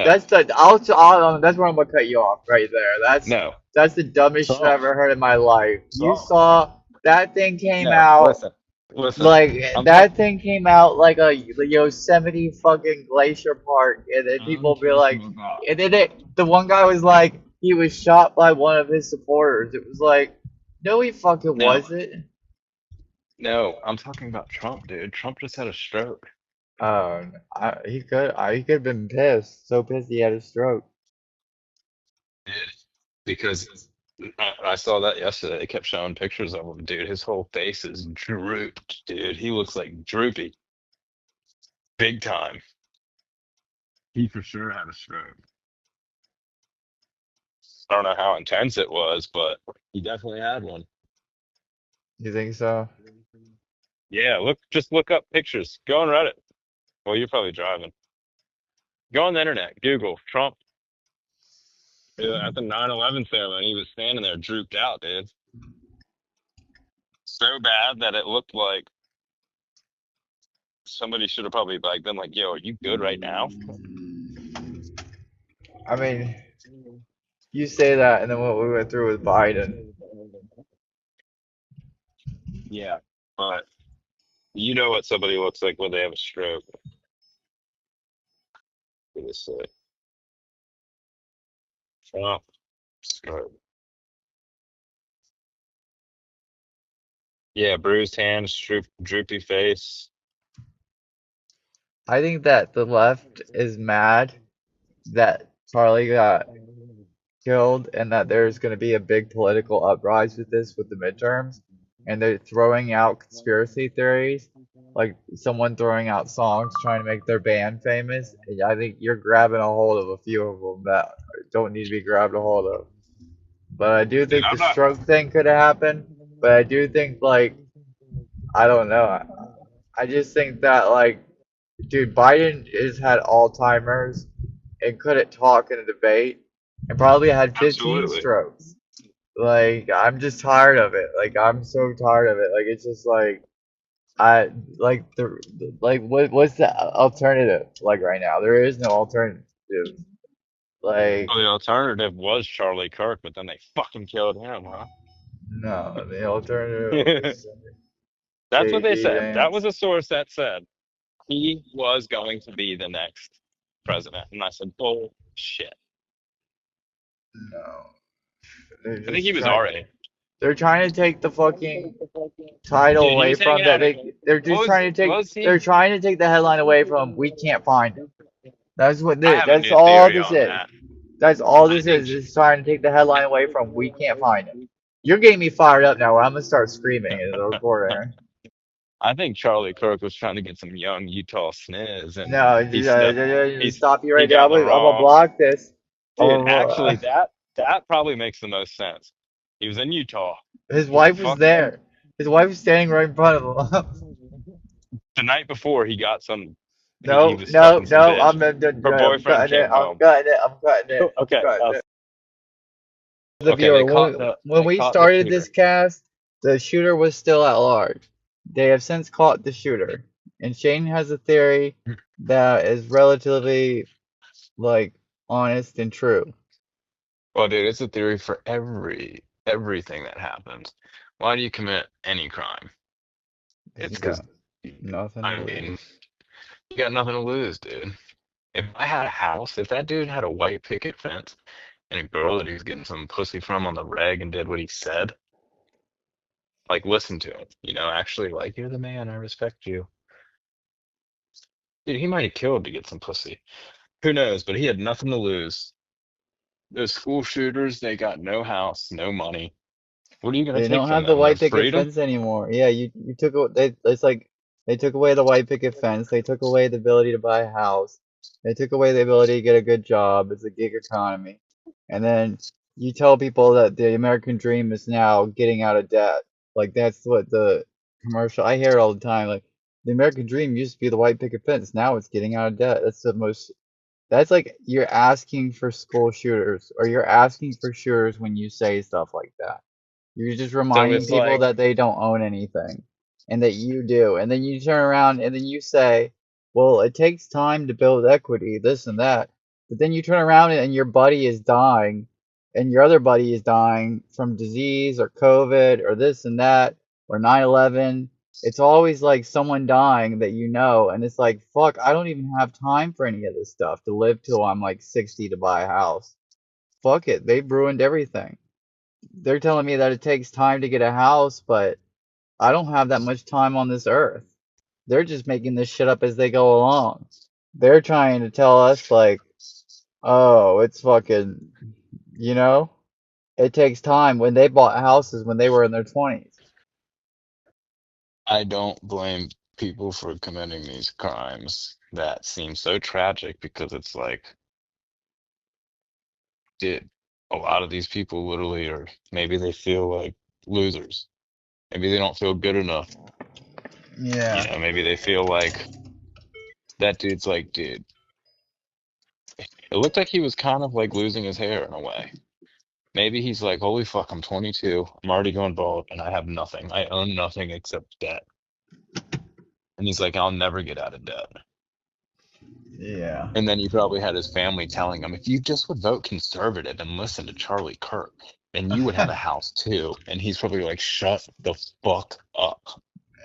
Speaker 11: that's where I'm gonna cut you off right there.
Speaker 12: no.
Speaker 11: That's the dumbest shit I've
Speaker 12: Trump.
Speaker 11: ever heard in my life. You
Speaker 12: Trump.
Speaker 11: saw that thing came
Speaker 12: No,
Speaker 11: out
Speaker 12: listen.
Speaker 11: like
Speaker 12: I'm talking.
Speaker 11: that thing came out like a Yosemite fucking glacier park, and then people be like, and then the one guy was like, he was shot by one of his supporters. It was like, no, he fucking
Speaker 12: No,
Speaker 11: wasn't.
Speaker 12: no. I'm talking about Trump, dude. Trump just had a stroke.
Speaker 11: He could have been pissed, so pissed he had a stroke.
Speaker 12: Dude, because I saw that yesterday. They kept showing pictures of him, dude. His whole face is drooped, dude. He looks like droopy, big time. He for sure had a stroke. I don't know how intense it was, but he definitely had one.
Speaker 11: You think so?
Speaker 12: Yeah, just look up pictures. Go on Reddit. Well, you're probably driving. Go on the internet. Google Trump at the 9/11 ceremony. He was standing there, drooped out, dude. So bad that it looked like somebody should have probably like been like, "Yo, are you good right now?"
Speaker 11: I mean, you say that, and then what we went through with Biden.
Speaker 12: Yeah, but you know what somebody looks like when they have a stroke. Let me see. Trump stroke. Yeah, bruised hands, droopy face.
Speaker 11: I think that the left is mad that Charlie got killed and that there's going to be a big political uprise with this with the midterms. and they're throwing out conspiracy theories, like someone throwing out songs trying to make their band famous. I think you're grabbing a hold of a few of them that don't need to be grabbed a hold of. But I do
Speaker 12: Dude,
Speaker 11: think the
Speaker 12: I'm not.
Speaker 11: stroke thing could have happened. But I do think, like, I don't know. I just think that, like, dude, Biden has had Alzheimer's and couldn't talk in a debate and probably had 15
Speaker 12: Absolutely.
Speaker 11: strokes. Like, I'm just tired of it. Like, I'm so tired of it. Like, it's just like, I like like what's the alternative like right now? There is no alternative. Like,
Speaker 12: Well, the alternative was Charlie Kirk, but then they fucking killed him, huh?
Speaker 11: no, the alternative is
Speaker 12: That's what they
Speaker 11: JD
Speaker 12: said. That was
Speaker 11: Vance.
Speaker 12: a source that said he was going to be the next president. And I said, bullshit.
Speaker 11: No, they're
Speaker 12: I think he
Speaker 11: just
Speaker 12: was
Speaker 11: trying.
Speaker 12: our age.
Speaker 11: They're trying to take the fucking title
Speaker 12: Dude,
Speaker 11: away
Speaker 12: he's
Speaker 11: from
Speaker 12: hanging
Speaker 11: that.
Speaker 12: out.
Speaker 11: They're just trying to take.
Speaker 12: Was
Speaker 11: They're
Speaker 12: he?
Speaker 11: trying to take the headline away from. We can't find him. That's what.
Speaker 12: I have a
Speaker 11: That's
Speaker 12: new
Speaker 11: all
Speaker 12: theory
Speaker 11: this
Speaker 12: on
Speaker 11: is.
Speaker 12: that.
Speaker 11: That's all
Speaker 12: I
Speaker 11: this
Speaker 12: think,
Speaker 11: is trying to take the headline away from. We can't find him. You're getting me fired up now. Where I'm gonna start screaming in the recorder.
Speaker 12: I think Charlie Kirk was trying to get some young Utah sniz, and
Speaker 11: No,
Speaker 12: he stepped.
Speaker 11: just
Speaker 12: He's
Speaker 11: stop you
Speaker 12: he
Speaker 11: right there.
Speaker 12: got in the
Speaker 11: I'm gonna
Speaker 12: wrong.
Speaker 11: block this.
Speaker 12: Dude, actually, that probably makes the most sense. He was in Utah.
Speaker 11: His wife was
Speaker 12: Fuck.
Speaker 11: there. His wife was standing right in front of him.
Speaker 12: The night before, he got some. He
Speaker 11: No,
Speaker 12: was
Speaker 11: no,
Speaker 12: fucking some
Speaker 11: no.
Speaker 12: bitch. Her
Speaker 11: I'm
Speaker 12: boyfriend
Speaker 11: cutting it.
Speaker 12: came
Speaker 11: I'm
Speaker 12: home.
Speaker 11: cutting it. I'm cutting it. I'm
Speaker 12: Okay.
Speaker 11: cutting it. The
Speaker 12: Okay. They
Speaker 11: viewer,
Speaker 12: caught the.
Speaker 11: when
Speaker 12: They
Speaker 11: we
Speaker 12: caught the
Speaker 11: started
Speaker 12: shooter.
Speaker 11: this cast, the shooter was still at large. They have since caught the shooter, and Shane has a theory that is relatively like honest and true.
Speaker 12: Well, dude, it's a theory for everything that happens. Why do you commit any crime? It's
Speaker 11: You
Speaker 12: because,
Speaker 11: got nothing to
Speaker 12: I mean,
Speaker 11: lose.
Speaker 12: you got nothing to lose, dude. If I had a house, if that dude had a white picket fence and a girl that he was getting some pussy from on the reg and did what he said, like listen to him, actually like you're the man, I respect you. Dude, he might have killed to get some pussy. Who knows? But he had nothing to lose. Those school shooters, they got no house, no money. What are you gonna
Speaker 11: They
Speaker 12: take
Speaker 11: don't
Speaker 12: from
Speaker 11: have the
Speaker 12: them? Their
Speaker 11: white picket
Speaker 12: freedom?
Speaker 11: fence anymore. Yeah, you took they it's like they took away the white picket fence. They took away the ability to buy a house. They took away the ability to get a good job. It's a gig economy. And then you tell people that the American dream is now getting out of debt. Like that's what the commercial I hear it all the time. Like the American dream used to be the white picket fence. Now it's getting out of debt. That's like you're asking for school shooters or you're asking for shooters when you say stuff like that. You're just
Speaker 12: So
Speaker 11: reminding
Speaker 12: it's
Speaker 11: people
Speaker 12: like,
Speaker 11: that they don't own anything and that you do. And then you turn around and then you say, well, it takes time to build equity, this and that. But then you turn around and your buddy is dying and your other buddy is dying from disease or COVID or this and that or 9/11. It's always like someone dying that you know. And it's like, fuck, I don't even have time for any of this stuff to live till I'm like 60 to buy a house. Fuck it. They've ruined everything. They're telling me that it takes time to get a house, but I don't have that much time on this earth. They're just making this shit up as they go along. They're trying to tell us, like, oh, it's fucking, you know, it takes time when they bought houses when they were in their 20s.
Speaker 12: I don't blame people for committing these crimes that seem so tragic because it's like, dude, a lot of these people literally are, maybe they feel like losers. Maybe they don't feel good enough.
Speaker 11: Yeah.
Speaker 12: Maybe they feel like that dude's like, dude, it looked like he was kind of like losing his hair in a way. Maybe he's like, holy fuck, I'm 22, I'm already going bald, and I have nothing. I own nothing except debt. And he's like, I'll never get out of debt.
Speaker 11: Yeah.
Speaker 12: And then he probably had his family telling him, if you just would vote conservative and listen to Charlie Kirk, then you would have a house too. And he's probably like, shut the fuck up.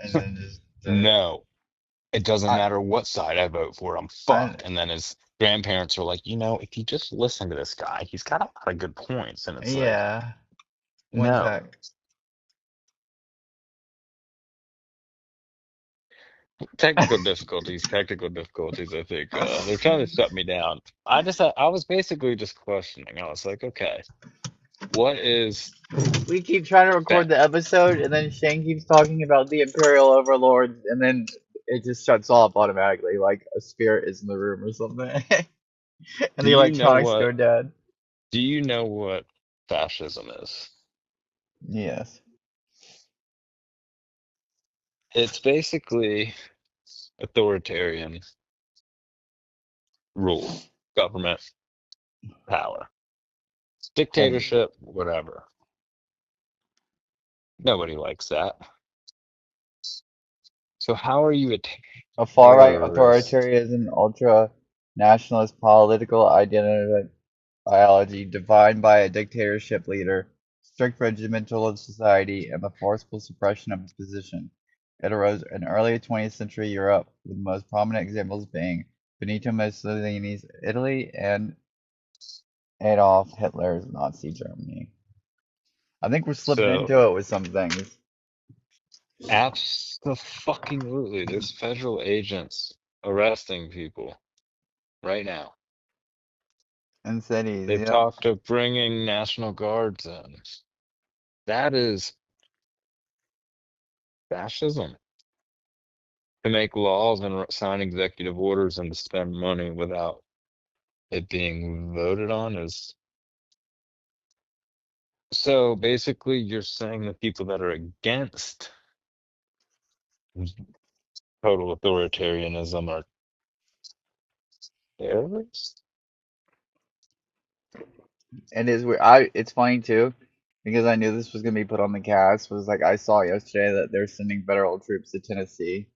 Speaker 11: And then just,
Speaker 12: No, it doesn't
Speaker 11: I,
Speaker 12: matter what side I vote for, I'm
Speaker 11: I,
Speaker 12: fucked. And then his grandparents are like, if you just listen to this guy, he's got a lot of good points. And it's like,
Speaker 11: yeah. One
Speaker 12: no.
Speaker 11: sec.
Speaker 12: Technical difficulties, I think. They're trying to shut me down. I was basically just questioning. I was like, okay, What is
Speaker 11: We keep trying to record
Speaker 12: that?
Speaker 11: the episode, and then Shane keeps talking about the Imperial Overlords, and then it just shuts off automatically, like a spirit is in the room or something. And
Speaker 12: Do
Speaker 11: the
Speaker 12: you know
Speaker 11: electronics
Speaker 12: what?
Speaker 11: go dead.
Speaker 12: Do you know what fascism is?
Speaker 11: Yes.
Speaker 12: It's basically authoritarian rule, government, power,
Speaker 11: And
Speaker 12: dictatorship, whatever. Nobody likes that. So how are you a
Speaker 11: a far-right
Speaker 12: terrorist?
Speaker 11: authoritarianism, ultra-nationalist political ideology defined by a dictatorship leader, strict regimental of society, and the forceful suppression of opposition. It arose in early 20th century Europe, with the most prominent examples being Benito Mussolini's Italy and Adolf Hitler's Nazi Germany. I think we're slipping
Speaker 12: So
Speaker 11: into it with some things.
Speaker 12: absolutely, there's federal agents arresting people right now.
Speaker 11: In cities,
Speaker 12: They've
Speaker 11: yep.
Speaker 12: talked of bringing National Guards in. That is fascism. To make laws and sign executive orders and to spend money without it being voted on is so basically you're saying the people that are against total authoritarianism are terrorists?
Speaker 11: It is weird. It's funny too, because I knew this was gonna be put on the cast. Was like I saw yesterday that they're sending federal troops to Tennessee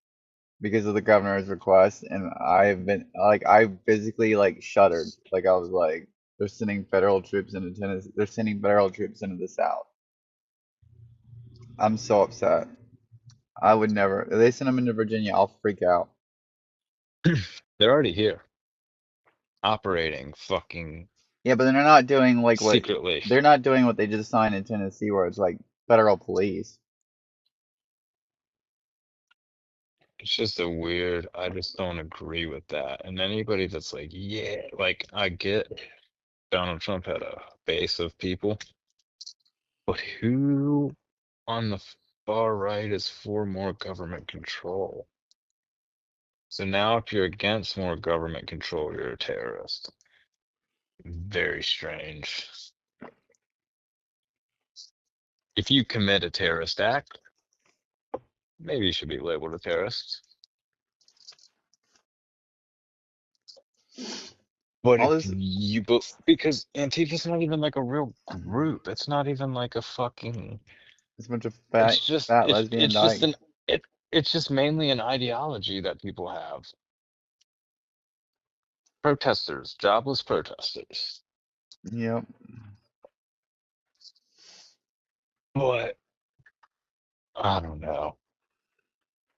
Speaker 11: because of the governor's request, and I've been like I physically like shuddered. Like I was like, they're sending federal troops into Tennessee. They're sending federal troops into the South. I'm so upset. I would never. If they send them into Virginia, I'll freak out.
Speaker 12: They're already here, operating fucking
Speaker 11: Yeah, but they're not doing like what
Speaker 12: secretly.
Speaker 11: they're not doing what they just signed in Tennessee, where it's like federal police.
Speaker 12: It's just a weird, I just don't agree with that. And anybody that's like, yeah, like I get Donald Trump had a base of people, but who on the far right is for more government control? So now if you're against more government control, you're a terrorist. Very strange. If you commit a terrorist act, maybe you should be labeled a terrorist. But
Speaker 11: All
Speaker 12: if
Speaker 11: this
Speaker 12: you, because Antifa's not even like a real group. It's not even like a fucking.
Speaker 11: this bunch of
Speaker 12: It's
Speaker 11: fat
Speaker 12: just
Speaker 11: fat
Speaker 12: it's
Speaker 11: lesbian
Speaker 12: it's just
Speaker 11: dykes.
Speaker 12: an it it's just mainly an ideology that people have. Protesters, jobless protesters.
Speaker 11: Yep.
Speaker 12: But I don't know.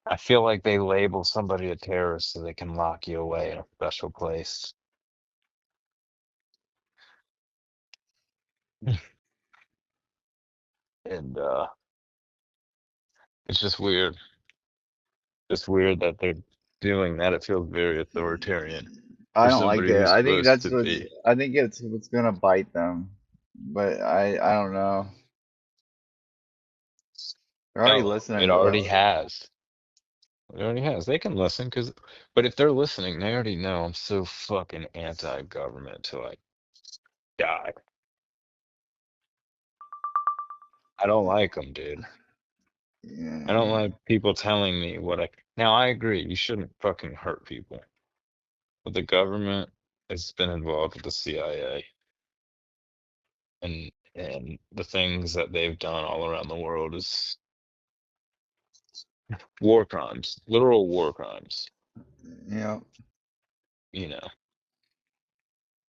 Speaker 12: I feel like they label somebody a terrorist so they can lock you away in a special place. And it's just weird. Just weird that they're doing that. It feels very authoritarian
Speaker 11: I
Speaker 12: for
Speaker 11: don't like
Speaker 12: somebody
Speaker 11: it.
Speaker 12: who's
Speaker 11: I think
Speaker 12: supposed
Speaker 11: that's
Speaker 12: to
Speaker 11: what's.
Speaker 12: be.
Speaker 11: I think it's what's gonna bite them. But I don't know. They're already
Speaker 12: No,
Speaker 11: listening
Speaker 12: it
Speaker 11: to
Speaker 12: already
Speaker 11: us.
Speaker 12: has. It already has. They can listen because, but if they're listening, they already know I'm so fucking anti-government till I die. I don't like them, dude. I don't
Speaker 11: Yeah.
Speaker 12: like people telling me what I. Now I agree, you shouldn't fucking hurt people, but the government has been involved with the CIA and the things that they've done all around the world is war crimes, literal war crimes.
Speaker 11: Yeah.
Speaker 12: You know,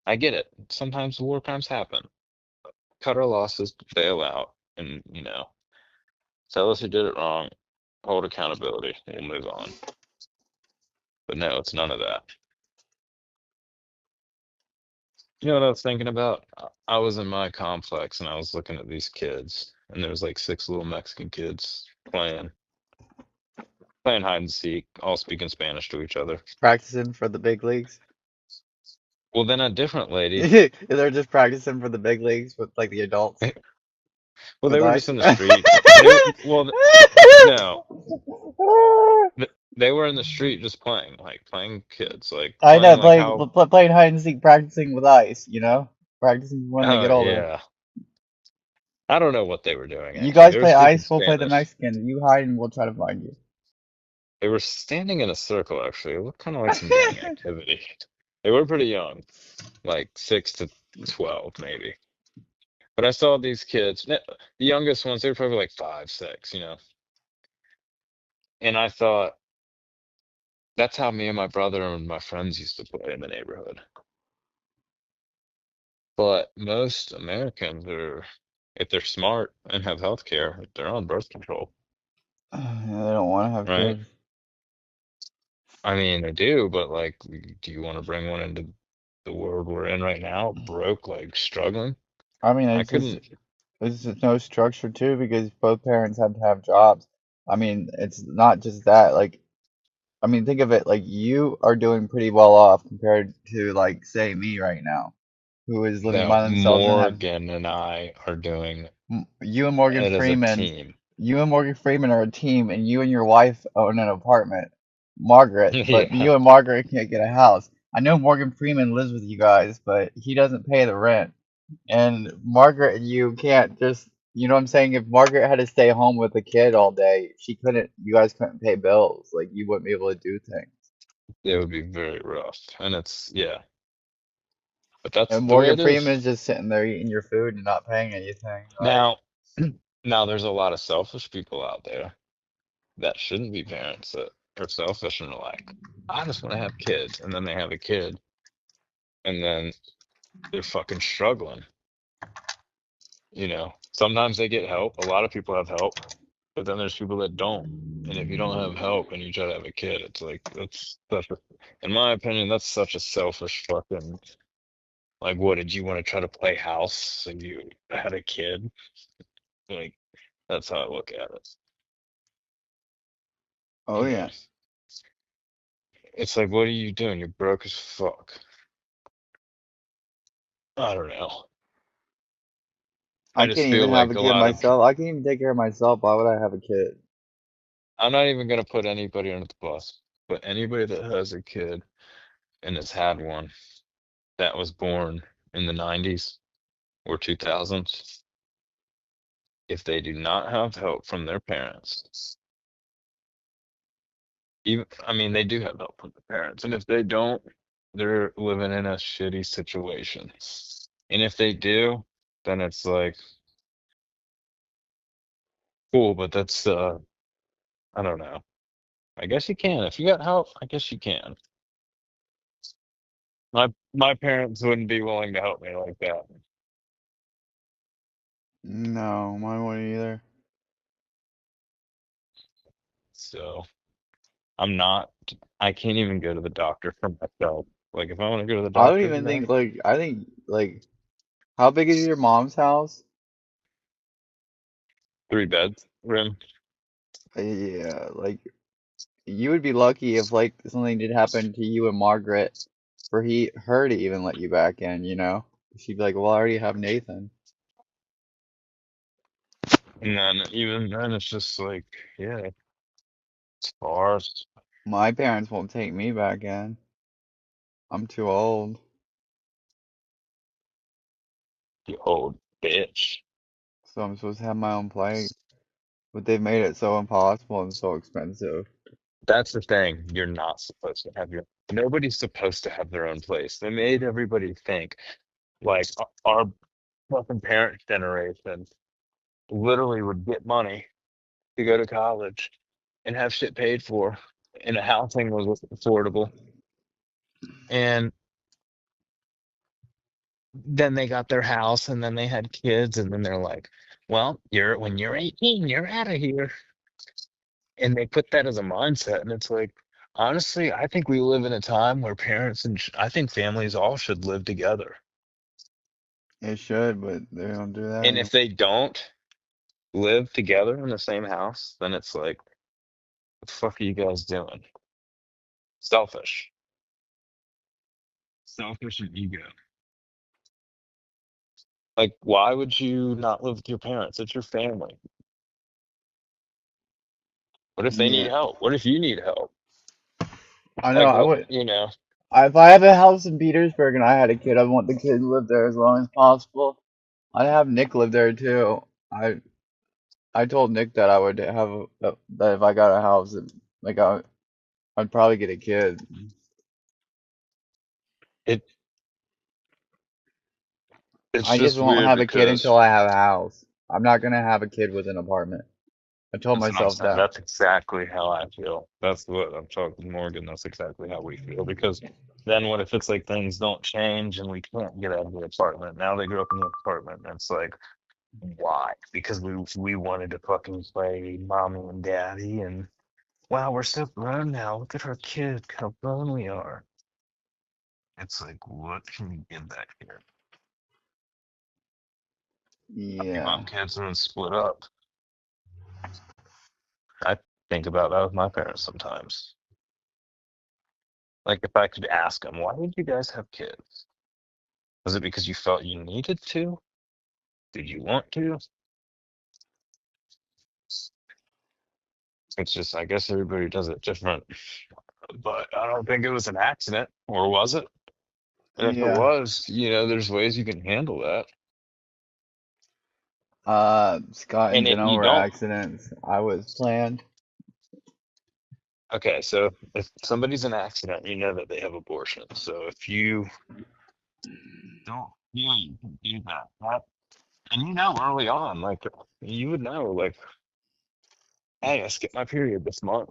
Speaker 12: I get it. Sometimes war crimes happen. Cut our losses, bail out, and tell us who did it wrong, hold accountability, we'll move on. But no, it's none of that. You know what I was thinking about? I was in my complex and I was looking at these kids, and there was like six little Mexican kids playing hide and seek, all speaking Spanish to each other.
Speaker 11: Practicing for the big leagues.
Speaker 12: Well, then a different lady.
Speaker 11: They're just practicing for the big leagues with like the adults
Speaker 12: Well, they
Speaker 11: with
Speaker 12: were just
Speaker 11: ice.
Speaker 12: in the street. No, they were in the street just playing, like playing kids, like
Speaker 11: I
Speaker 12: playing
Speaker 11: know,
Speaker 12: like how.
Speaker 11: playing hide and seek, practicing with ice. Practicing for when they
Speaker 12: Oh
Speaker 11: get older.
Speaker 12: yeah, I don't know what they were doing
Speaker 11: You
Speaker 12: actually.
Speaker 11: guys
Speaker 12: They were
Speaker 11: play
Speaker 12: speaking
Speaker 11: ice, we'll play the
Speaker 12: Spanish.
Speaker 11: Mexican. You hide and we'll try to find you.
Speaker 12: They were standing in a circle actually. It looked kind of like some gang activity. They were pretty young, like 6 to 12 maybe. But I saw these kids, the youngest ones, they were probably like 5, 6. And I thought that's how me and my brother and my friends used to play in the neighborhood. But most Americans are, if they're smart and have health care, they're on birth control,
Speaker 11: Yeah, they don't want to have
Speaker 12: right?
Speaker 11: kids.
Speaker 12: I mean, they do, but like, do you want to bring one into the world we're in right now, broke, like struggling?
Speaker 11: I mean,
Speaker 12: I couldn't.
Speaker 11: it's just no structure too because both parents have to have jobs. I mean, it's not just that. I mean, think of it like you are doing pretty well off compared to like say me right now, who is living
Speaker 12: Now,
Speaker 11: by themselves and have
Speaker 12: Morgan and I are doing
Speaker 11: You and Morgan
Speaker 12: it as a
Speaker 11: Freeman,
Speaker 12: team.
Speaker 11: you and Morgan Freeman are a team, and you and your wife own an apartment, Margaret. But
Speaker 12: Yeah,
Speaker 11: you and Margaret can't get a house. I know Morgan Freeman lives with you guys, but he doesn't pay the rent. And Margaret and you can't just, you know what I'm saying? If Margaret had to stay home with the kid all day, she couldn't, you guys couldn't pay bills. Like, you wouldn't be able to do things.
Speaker 12: it would be very rough. And yeah, but that's
Speaker 11: And
Speaker 12: the way
Speaker 11: Morgan
Speaker 12: it is.
Speaker 11: Freeman's just sitting there eating your food and not paying anything. Like,
Speaker 12: Now, now there's a lot of selfish people out there that shouldn't be parents that are selfish and are like, I just want to have kids. And then they have a kid and then they're fucking struggling. Sometimes they get help. A lot of people have help, but then there's people that don't. And if you don't have help and you try to have a kid, it's like, in my opinion, that's such a selfish fucking, like, what did you want to try to play house? So you had a kid? Like, that's how I look at it.
Speaker 11: oh
Speaker 12: You know,
Speaker 11: yeah.
Speaker 12: it's like, what are you doing? You're broke as fuck. I don't know. I
Speaker 11: I
Speaker 12: just
Speaker 11: can't
Speaker 12: feel
Speaker 11: even have
Speaker 12: like
Speaker 11: a
Speaker 12: a
Speaker 11: kid
Speaker 12: lot of,
Speaker 11: myself. I can't even take care of myself. Why would I have a kid?
Speaker 12: I'm not even gonna put anybody under the bus, but anybody that has a kid and has had one that was born in the 90s or 2000s, if they do not have help from their parents, even, I mean, they do have help from the parents, and if they don't, they're living in a shitty situation. And if they do, then it's like, cool, but that's, I don't know. I guess you can. If you got help, I guess you can. My parents wouldn't be willing to help me like that.
Speaker 11: No, mine wouldn't either.
Speaker 12: So I'm not, I can't even go to the doctor for myself. Like if I want to go to the
Speaker 11: I don't
Speaker 12: doctor
Speaker 11: even
Speaker 12: today,
Speaker 11: think I think how big is your mom's house?
Speaker 12: 3 bedroom.
Speaker 11: Yeah, you would be lucky if like something did happen to you and Margaret for her to even let you back in, you know? She'd be like, "Well, I already have Nathan."
Speaker 12: And then even then it's just like, yeah, it's far.
Speaker 11: My parents won't take me back in. I'm too old.
Speaker 12: You old bitch.
Speaker 11: So I'm supposed to have my own place. But they've made it so impossible and so expensive.
Speaker 12: That's the thing. You're not supposed to have nobody's supposed to have their own place. They made everybody think like our fucking parents' generation literally would get money to go to college and have shit paid for, and the housing was affordable. And then they got their house, and then they had kids, and then they're like, "Well, when you're 18, you're out of here." And they put that as a mindset, and it's like, honestly, I think we live in a time where parents and I think families all should live together.
Speaker 11: It should, but they don't do that
Speaker 12: And
Speaker 11: anymore.
Speaker 12: if they don't live together in the same house, then it's like, what the fuck are you guys doing? Selfish. selfish and ego. Like, why would you not live with your parents? It's your family. What if they need
Speaker 11: Yeah,
Speaker 12: help? What if you need help?
Speaker 11: I know.
Speaker 12: Like,
Speaker 11: I
Speaker 12: what,
Speaker 11: would.
Speaker 12: you know?
Speaker 11: If I have a house in Petersburg and I had a kid, I'd want the kid to live there as long as possible. I'd have Nick live there too. I told Nick that I would have that if I got a house, like I'd probably get a kid.
Speaker 12: It it's
Speaker 11: I just
Speaker 12: just
Speaker 11: won't
Speaker 12: weird
Speaker 11: have a kid
Speaker 12: because
Speaker 11: until I have a house. I'm not gonna have a kid with an apartment. I told
Speaker 12: that's what I'm
Speaker 11: myself
Speaker 12: saying.
Speaker 11: that.
Speaker 12: That's exactly how I feel. That's what I'm talking to Morgan. That's exactly how we feel. Because then what if it's like things don't change and we can't get out of the apartment? Now they grew up in the apartment and it's like, why? Because we wanted to fucking play mommy and daddy and wow, we're so grown now. Look at our kid, how grown we are. It's like, what can you give that kid? Give
Speaker 11: Yeah.
Speaker 12: up kids and then split up. I think about that with my parents sometimes. Like if I could ask them, why did you guys have kids? Was it because you felt you needed to? Did you want to? It's just, I guess everybody does it different. But I don't think it was an accident, or was it? And if it
Speaker 11: Yeah.
Speaker 12: was, there's ways you can handle that.
Speaker 11: Scott and
Speaker 12: And if
Speaker 11: Jenna
Speaker 12: you
Speaker 11: were
Speaker 12: don't,
Speaker 11: accidents. I was planned.
Speaker 12: okay, so if somebody's an accident, you know that they have abortion. So if you don't feel you can do that, and early on, like you would know, like, hey, I skipped my period this month.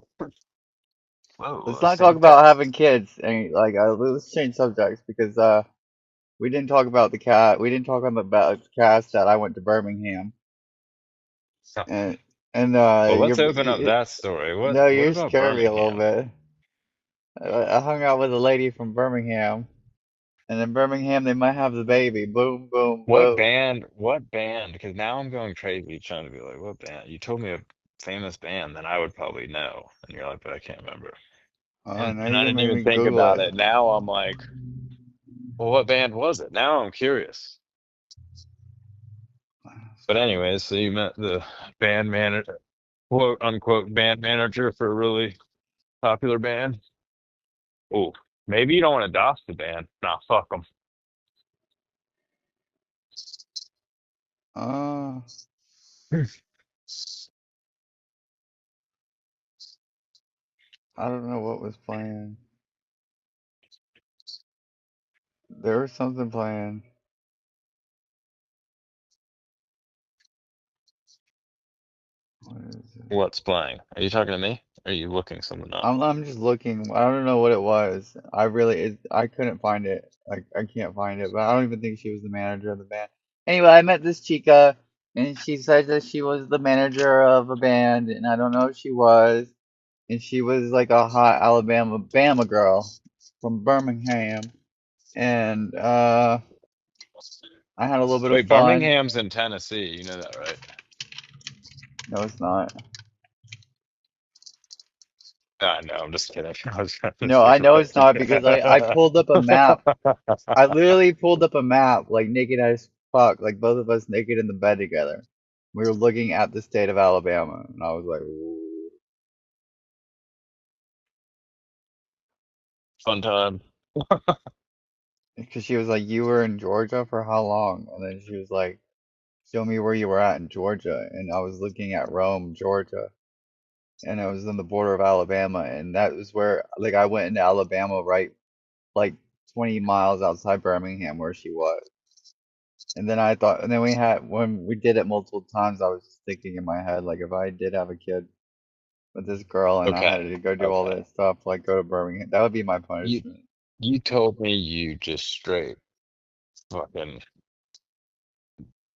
Speaker 11: Let's
Speaker 12: Whoa,
Speaker 11: not talk
Speaker 12: same
Speaker 11: about
Speaker 12: text.
Speaker 11: having kids. And like, let's change subjects because we didn't talk about the cat. We didn't talk about the cast that I went to Birmingham
Speaker 12: So,
Speaker 11: and and
Speaker 12: well, let's
Speaker 11: you're
Speaker 12: open up that story. What
Speaker 11: no,
Speaker 12: what
Speaker 11: you're
Speaker 12: about
Speaker 11: scaring me a little
Speaker 12: Birmingham?
Speaker 11: bit. I hung out with a lady from Birmingham, and in Birmingham they might have the baby. Boom, boom,
Speaker 12: What
Speaker 11: boom.
Speaker 12: band? What band? Because now I'm going crazy trying to be like, what band? You told me a famous band, then I would probably know. And you're like, but I can't remember.
Speaker 11: Oh,
Speaker 12: And
Speaker 11: now
Speaker 12: and I
Speaker 11: you're gonna
Speaker 12: didn't
Speaker 11: make
Speaker 12: even
Speaker 11: me
Speaker 12: think
Speaker 11: Google
Speaker 12: about
Speaker 11: it.
Speaker 12: it. Now I'm like, well, what band was it? Now I'm curious. But anyways, so you met the band manager, quote unquote band manager for a really popular band. Oh, maybe you don't want to dox the band. Nah, fuck them.
Speaker 11: Uh, I don't know what was playing. There was something playing. What is it?
Speaker 12: What's playing? Are you talking to me? Or are you looking something up?
Speaker 11: I'm just looking. I don't know what it was. I couldn't find it. I can't find it. But I don't even think she was the manager of the band. Anyway, I met this chica, and she said that she was the manager of a band, and I don't know if she was. And she was like a hot Alabama Bama girl from Birmingham, and I had a little bit of
Speaker 12: Wait,
Speaker 11: fun.
Speaker 12: Birmingham's in Tennessee. You know that, right?
Speaker 11: No, it's not.
Speaker 12: No, I'm just kidding. I was trying to
Speaker 11: No,
Speaker 12: see
Speaker 11: I
Speaker 12: if
Speaker 11: know
Speaker 12: that's
Speaker 11: it's not because I pulled up a map. I literally pulled up a map, like naked as fuck, like both of us naked in the bed together. We were looking at the state of Alabama, and I was like, "Ooh."
Speaker 12: fun time.
Speaker 11: Because she was like, "You were in Georgia for how long?" And then she was like, "Show me where you were at in Georgia." And I was looking at Rome, Georgia, and it was on the border of Alabama, and that was where, like, I went into Alabama, right, like 20 miles outside Birmingham, where she was. And then I thought, and then when we did it multiple times, I was just thinking in my head, like, if I did have a kid with this girl and I had
Speaker 12: Okay,
Speaker 11: to go do all
Speaker 12: okay.
Speaker 11: this stuff, like go to Birmingham, that would be my
Speaker 12: You
Speaker 11: punishment.
Speaker 12: you told me you just straight fucking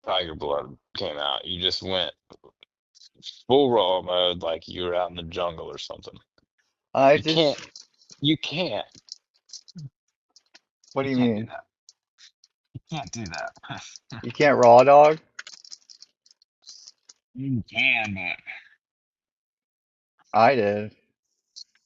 Speaker 12: tiger blood came out. You just went full raw mode like you were out in the jungle or something.
Speaker 11: I
Speaker 12: You can't
Speaker 11: just,
Speaker 12: you can't
Speaker 11: what
Speaker 12: you
Speaker 11: do you
Speaker 12: can't do
Speaker 11: mean?
Speaker 12: that. You can't do that.
Speaker 11: You can't raw dog?
Speaker 12: You can, but
Speaker 11: I did.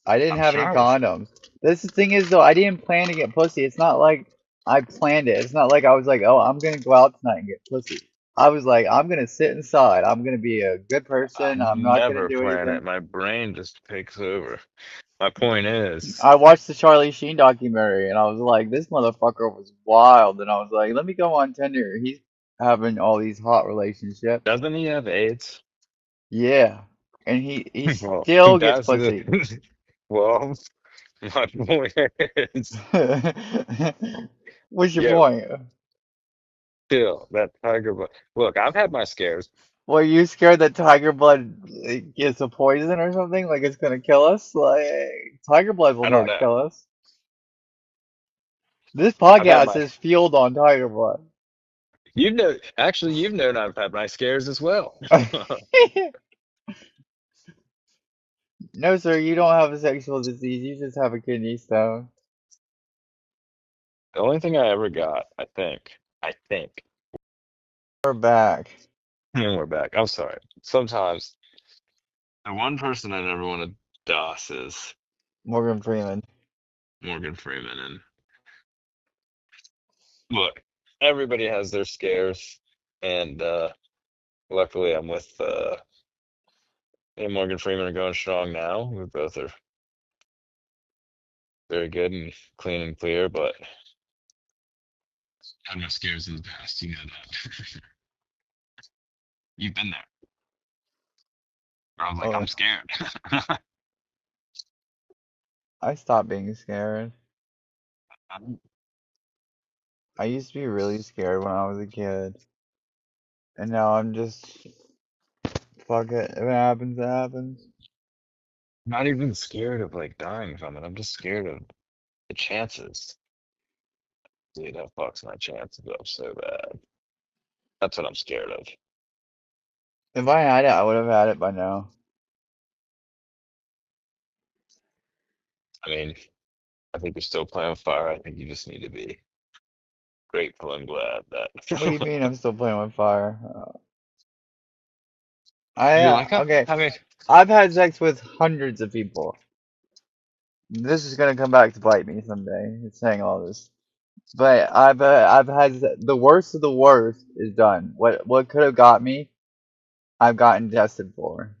Speaker 11: I didn't
Speaker 12: I'm
Speaker 11: have
Speaker 12: sure
Speaker 11: any
Speaker 12: I was
Speaker 11: condoms. This thing is though, I didn't plan to get pussy. It's not like I planned it. It's not like I was like, oh, I'm gonna go out tonight and get pussy. I was like, I'm gonna sit inside. I'm gonna be a good
Speaker 12: I
Speaker 11: person. I'm not gonna
Speaker 12: never
Speaker 11: do
Speaker 12: plan
Speaker 11: anything.
Speaker 12: it. My brain just takes over. My point is,
Speaker 11: I watched the Charlie Sheen documentary and I was like, this motherfucker was wild. And I was like, let me go on Tinder. He's having all these hot relationships.
Speaker 12: doesn't he have AIDS?
Speaker 11: Yeah. And he
Speaker 12: Well,
Speaker 11: still gets
Speaker 12: that's the
Speaker 11: pussy.
Speaker 12: well. My point is,
Speaker 11: What's your
Speaker 12: yo,
Speaker 11: point?
Speaker 12: still that tiger blood. Look, I've had my scares.
Speaker 11: Well, you scared that tiger blood gets a poison or something? Like it's gonna kill us? Like tiger blood will
Speaker 12: I don't
Speaker 11: not
Speaker 12: know.
Speaker 11: kill us. This
Speaker 12: I've had
Speaker 11: podcast
Speaker 12: my.
Speaker 11: is fueled on tiger blood.
Speaker 12: You've known I've had my scares as well.
Speaker 11: No, sir, you don't have a sexual disease. You just have a kidney stone.
Speaker 12: The only thing I ever got, I think,
Speaker 11: We're back.
Speaker 12: and we're back. I'm sorry. Sometimes the one person I never want to DOS is
Speaker 11: Morgan Freeman.
Speaker 12: Morgan Freeman. And look, everybody has their scares, and luckily I'm with me and Morgan Freeman are going strong now. We both are very good and clean and clear, but had my scares in the past. You know that. You've been there. Where I was like,
Speaker 11: Oh,
Speaker 12: I'm scared.
Speaker 11: I stopped being scared. I used to be really scared when I was a kid. And now I'm just, fuck it. If it happens, it happens.
Speaker 12: Not even scared of like dying from it. I'm just scared of the chances. Dude, that fucks my chances up so bad. That's what I'm scared of.
Speaker 11: If I had it, I would have had it by now.
Speaker 12: I mean, I think you're still playing with fire. I think you just need to be grateful and glad
Speaker 11: What do you
Speaker 12: that
Speaker 11: mean I'm still playing with fire?
Speaker 12: you're like, oh,
Speaker 11: Okay.
Speaker 12: I mean,
Speaker 11: I've had sex with hundreds of people. This is gonna come back to bite me someday. It's saying all this. But I've had the worst of the worst is done. What could have got me, I've gotten tested for.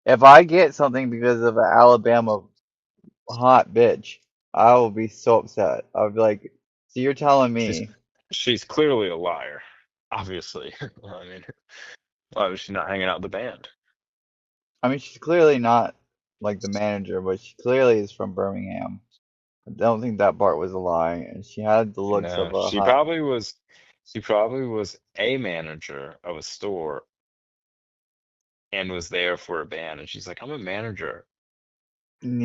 Speaker 11: If I get something because of an Alabama hot bitch, I will be so upset. I'll be like, so you're telling
Speaker 12: she's
Speaker 11: me?
Speaker 12: she's clearly a liar. Obviously. I mean, why was she not hanging out with the band?
Speaker 11: I mean, she's clearly not like the manager, but she clearly is from Birmingham. I don't think that part was a lie, and she had the looks
Speaker 12: No,
Speaker 11: of a hot.
Speaker 12: she probably was a manager of a store and was there for a band. And she's like, I'm a manager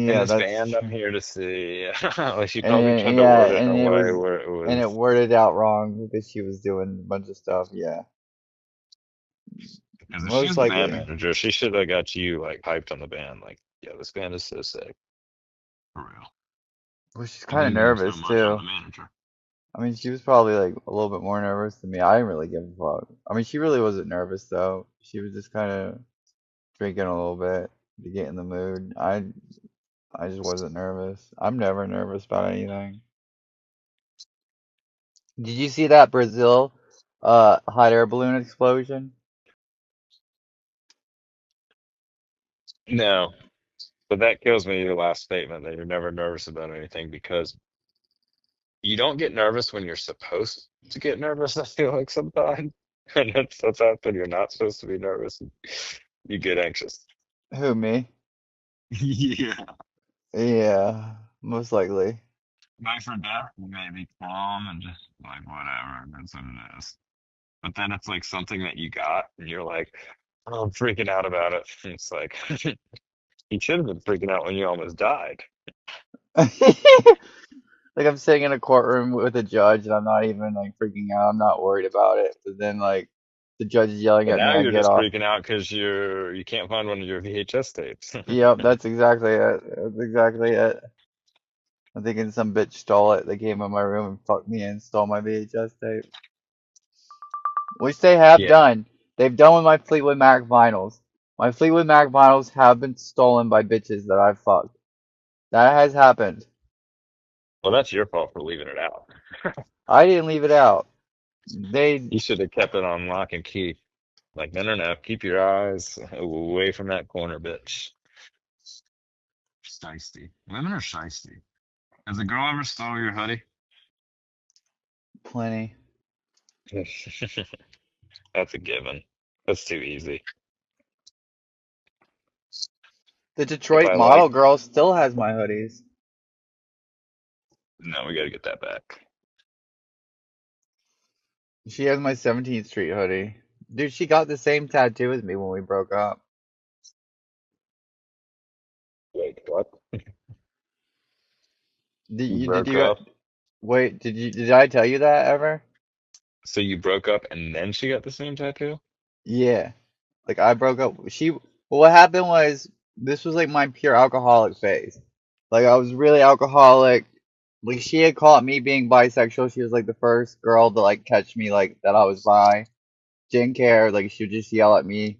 Speaker 12: in
Speaker 11: Yeah,
Speaker 12: this
Speaker 11: that's
Speaker 12: band I'm
Speaker 11: true.
Speaker 12: here to see. Like she probably
Speaker 11: And
Speaker 12: tried to
Speaker 11: yeah,
Speaker 12: word it in a way where it
Speaker 11: and it
Speaker 12: was
Speaker 11: worded out wrong because she was doing a bunch of stuff. Yeah,
Speaker 12: because if she
Speaker 11: most
Speaker 12: was the band
Speaker 11: likely.
Speaker 12: manager, she should have got you like hyped on the band. Like, yeah, this band is so sick. For real.
Speaker 11: Well, she's
Speaker 12: And
Speaker 11: kind of
Speaker 12: leaning so
Speaker 11: nervous
Speaker 12: much on
Speaker 11: too.
Speaker 12: the manager.
Speaker 11: I mean, she was probably like a little bit more nervous than me. I didn't really give a fuck. I mean, she really wasn't nervous though. She was just kind of drinking a little bit to get in the mood. I just wasn't nervous. I'm never nervous about anything. Did you see that Brazil hot air balloon explosion?
Speaker 12: No, but that kills me, your last statement that you're never nervous about anything because you don't get nervous when you're supposed to get nervous, I feel like sometimes. And that's sometimes when you're not supposed to be nervous, you get anxious.
Speaker 11: Who, me?
Speaker 12: Yeah.
Speaker 11: Yeah, most likely.
Speaker 12: Life or death, you may be calm and just like whatever, that's what it is. But then it's like something that you got and you're like, oh, I'm freaking out about it. And it's like you should have been freaking out when you almost died.
Speaker 11: Like I'm sitting in a courtroom with a judge and I'm not even like freaking out. I'm not worried about it. But then like the judge is yelling
Speaker 12: But
Speaker 11: at me,
Speaker 12: now
Speaker 11: I
Speaker 12: you're
Speaker 11: get
Speaker 12: just
Speaker 11: off.
Speaker 12: freaking out because you can't find one of your VHS tapes.
Speaker 11: Yep, that's exactly it. That's exactly it. I'm thinking some bitch stole it. They came in my room and fucked me and stole my VHS tape. Which they have
Speaker 12: Yeah.
Speaker 11: done. They've done with my Fleetwood Mac vinyls. My Fleetwood Mac vinyls have been stolen by bitches that I've fucked. That has happened.
Speaker 12: Well, that's your fault for leaving it out.
Speaker 11: I didn't leave it out. They
Speaker 12: You should have kept it on lock and key. Like, no, no, no. Keep your eyes away from that corner, bitch. Shiesty. Women are shiesty. Has a girl ever stole your hoodie?
Speaker 11: plenty.
Speaker 12: That's a given. That's too easy.
Speaker 11: The
Speaker 12: If
Speaker 11: Detroit
Speaker 12: I
Speaker 11: model
Speaker 12: like,
Speaker 11: girl still has my hoodies.
Speaker 12: no, we gotta get that back.
Speaker 11: She has my 17th Street hoodie. Dude, she got the same tattoo as me when we broke up.
Speaker 12: Wait, what?
Speaker 11: Did
Speaker 12: You
Speaker 11: you did
Speaker 12: broke
Speaker 11: you
Speaker 12: up?
Speaker 11: wait, did I tell you that ever?
Speaker 12: So you broke up and then she got the same tattoo?
Speaker 11: Yeah. Like I broke up. Well, what happened was this was like my pure alcoholic phase. Like I was really alcoholic. Like she had caught me being bisexual. She was like the first girl to like catch me like that I was bi. Didn't care. Like she would just yell at me,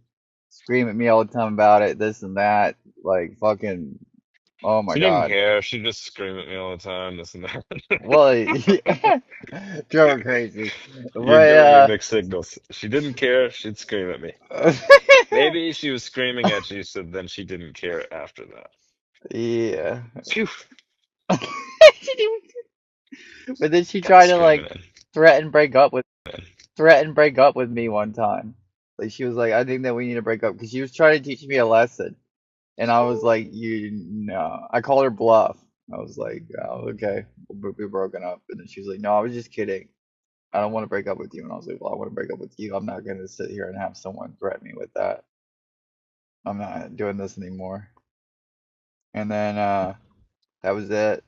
Speaker 11: scream at me all the time about it, this and that. Like fucking, oh my
Speaker 12: She didn't
Speaker 11: God.
Speaker 12: care. She just screamed at me all the time, this and that.
Speaker 11: Well, drove her crazy.
Speaker 12: You're
Speaker 11: But
Speaker 12: giving me mixed signals. She didn't care. She'd scream at me.
Speaker 11: uh
Speaker 12: Maybe she was screaming at you, so then she didn't care after that.
Speaker 11: yeah.
Speaker 12: Phew.
Speaker 11: She didn't- But then she
Speaker 12: Got the
Speaker 11: tried to
Speaker 12: screaming
Speaker 11: like
Speaker 12: in.
Speaker 11: threaten break up with me one time. Like she was like, I think that we need to break up because she was trying to teach me a lesson, and I was like, you no. I called her bluff. I was like, oh, okay, we'll be broken up. And then she was like, no, I was just kidding. I don't want to break up with you. And I was like, well, I want to break up with you. I'm not gonna sit here and have someone threaten me with that. I'm not doing this anymore. And then that was it.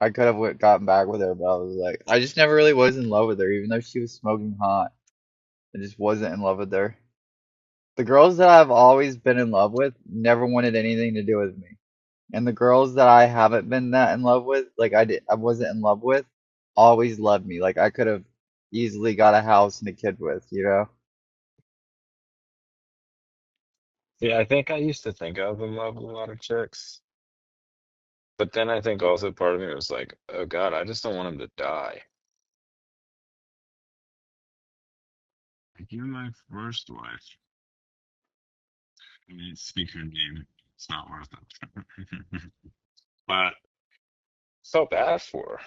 Speaker 11: I could have gotten back with her, but I was like, I just never really was in love with her, even though she was smoking hot. I just wasn't in love with her. The girls that I've always been in love with never wanted anything to do with me. And the girls that I haven't been that in love with, like I wasn't in love with, always loved me. Like I could have easily got a house and a kid with, you know?
Speaker 12: Yeah, I think I used to think I was in love with a lot of chicks. But then I think also part of me was like, oh God, I just don't want him to die. Like, you're my first wife. I mean, speak her name. It's not worth it. But felt bad for her.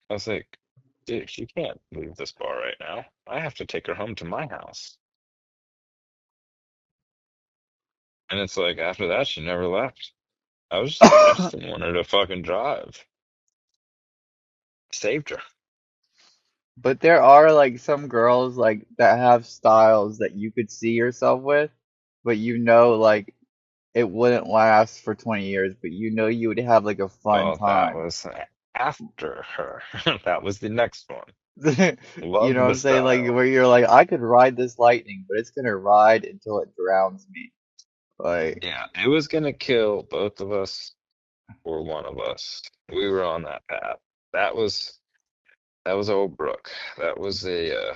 Speaker 12: I was like, dude, she can't leave this bar right now. I have to take her home to my house. And it's like after that, she never left. I just didn't want her to fucking drive. Saved her.
Speaker 11: But there are like some girls like that have styles that you could see yourself with, but you know like it wouldn't last for 20 years, but you know you would have like a fun
Speaker 12: Well, that
Speaker 11: time.
Speaker 12: was after her. That was the next one.
Speaker 11: You know
Speaker 12: Loved
Speaker 11: what
Speaker 12: the
Speaker 11: I'm saying? Like
Speaker 12: style.
Speaker 11: where you're like, I could ride this lightning, but it's gonna ride until it drowns me. Like,
Speaker 12: Yeah, it was gonna kill both of us or one of us. We were on that path. That was that was old Brooke. That was a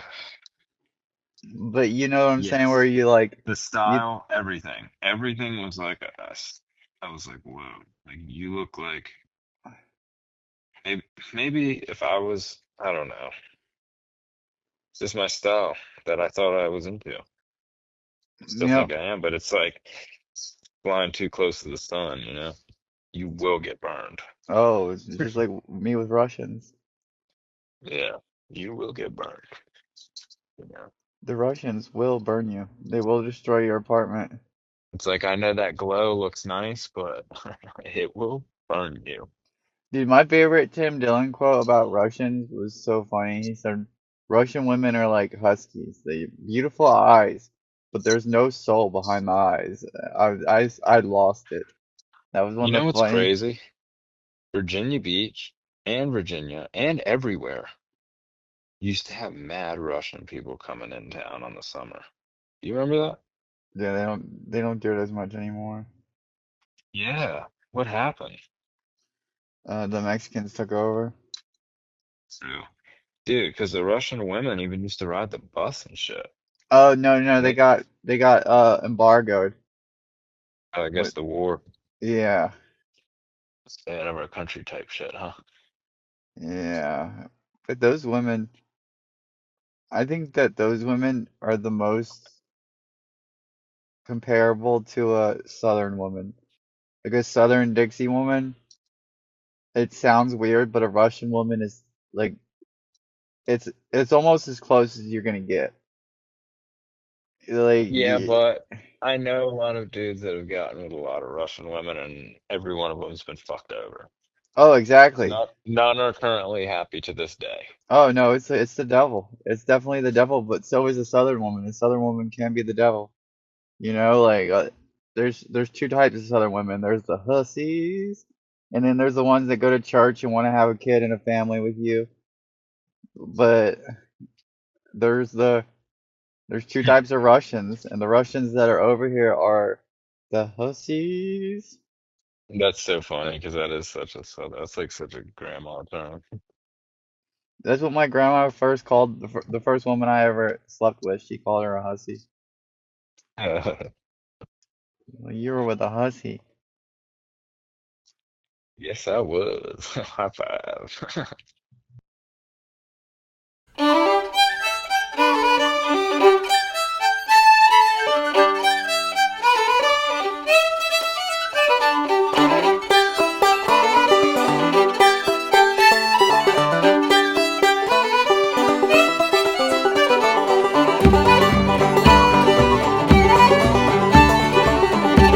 Speaker 11: but you know what I'm saying? Where
Speaker 12: yes.
Speaker 11: you like,
Speaker 12: The
Speaker 11: you
Speaker 12: style, everything. Everything was like us. I was like, whoa, like you look like maybe maybe if I was, I don't know. It's just my style that I thought I was into. Still
Speaker 11: know,
Speaker 12: think I am, but it's like flying too close to the sun, you know? You will get burned.
Speaker 11: oh, it's just like me with Russians.
Speaker 12: Yeah, you will get burned. You know?
Speaker 11: The Russians will burn you. They will destroy your apartment.
Speaker 12: It's like I know that glow looks nice, but it will burn you.
Speaker 11: Dude, my favorite Tim Dillon quote about Russians was so funny. He said, Russian women are like huskies. They beautiful eyes, but there's no soul behind the eyes. I lost it. That was
Speaker 12: You
Speaker 11: one
Speaker 12: know
Speaker 11: of the
Speaker 12: what's
Speaker 11: funny.
Speaker 12: crazy? Virginia Beach and Virginia and everywhere used to have mad Russian people coming in town on the summer. You remember that?
Speaker 11: Yeah, they don't do it as much anymore.
Speaker 12: Yeah. What happened?
Speaker 11: The Mexicans took over.
Speaker 12: True. Dude, because the Russian women even used to ride the bus and shit.
Speaker 11: Oh no, no,
Speaker 12: They,
Speaker 11: they got embargoed.
Speaker 12: I
Speaker 11: What?
Speaker 12: guess the war
Speaker 11: Yeah.
Speaker 12: staying over a country type shit, huh?
Speaker 11: Yeah, but those women, I think that those women are the most comparable to a Southern woman. Like a Southern Dixie woman, it sounds weird, but a Russian woman is like it's almost as close as you're gonna get. Like,
Speaker 12: Yeah, but I know a lot of dudes that have gotten with a lot of Russian women, and every one of them's been fucked over.
Speaker 11: oh, exactly.
Speaker 12: None are currently happy to this day.
Speaker 11: Oh no, it's the devil. It's definitely the devil, but so is a Southern woman. A Southern woman can be the devil. You know, like there's two types of Southern women. There's the hussies, and then there's the ones that go to church and want to have a kid and a family with you. But there's the there's two types of Russians, and the Russians that are over here are the hussies.
Speaker 12: That's so funny because that is that's like such a grandma term.
Speaker 11: That's what my grandma first called the first woman I ever slept with. She called her a hussy. Well, you were with a hussy.
Speaker 12: Yes, I was. High five.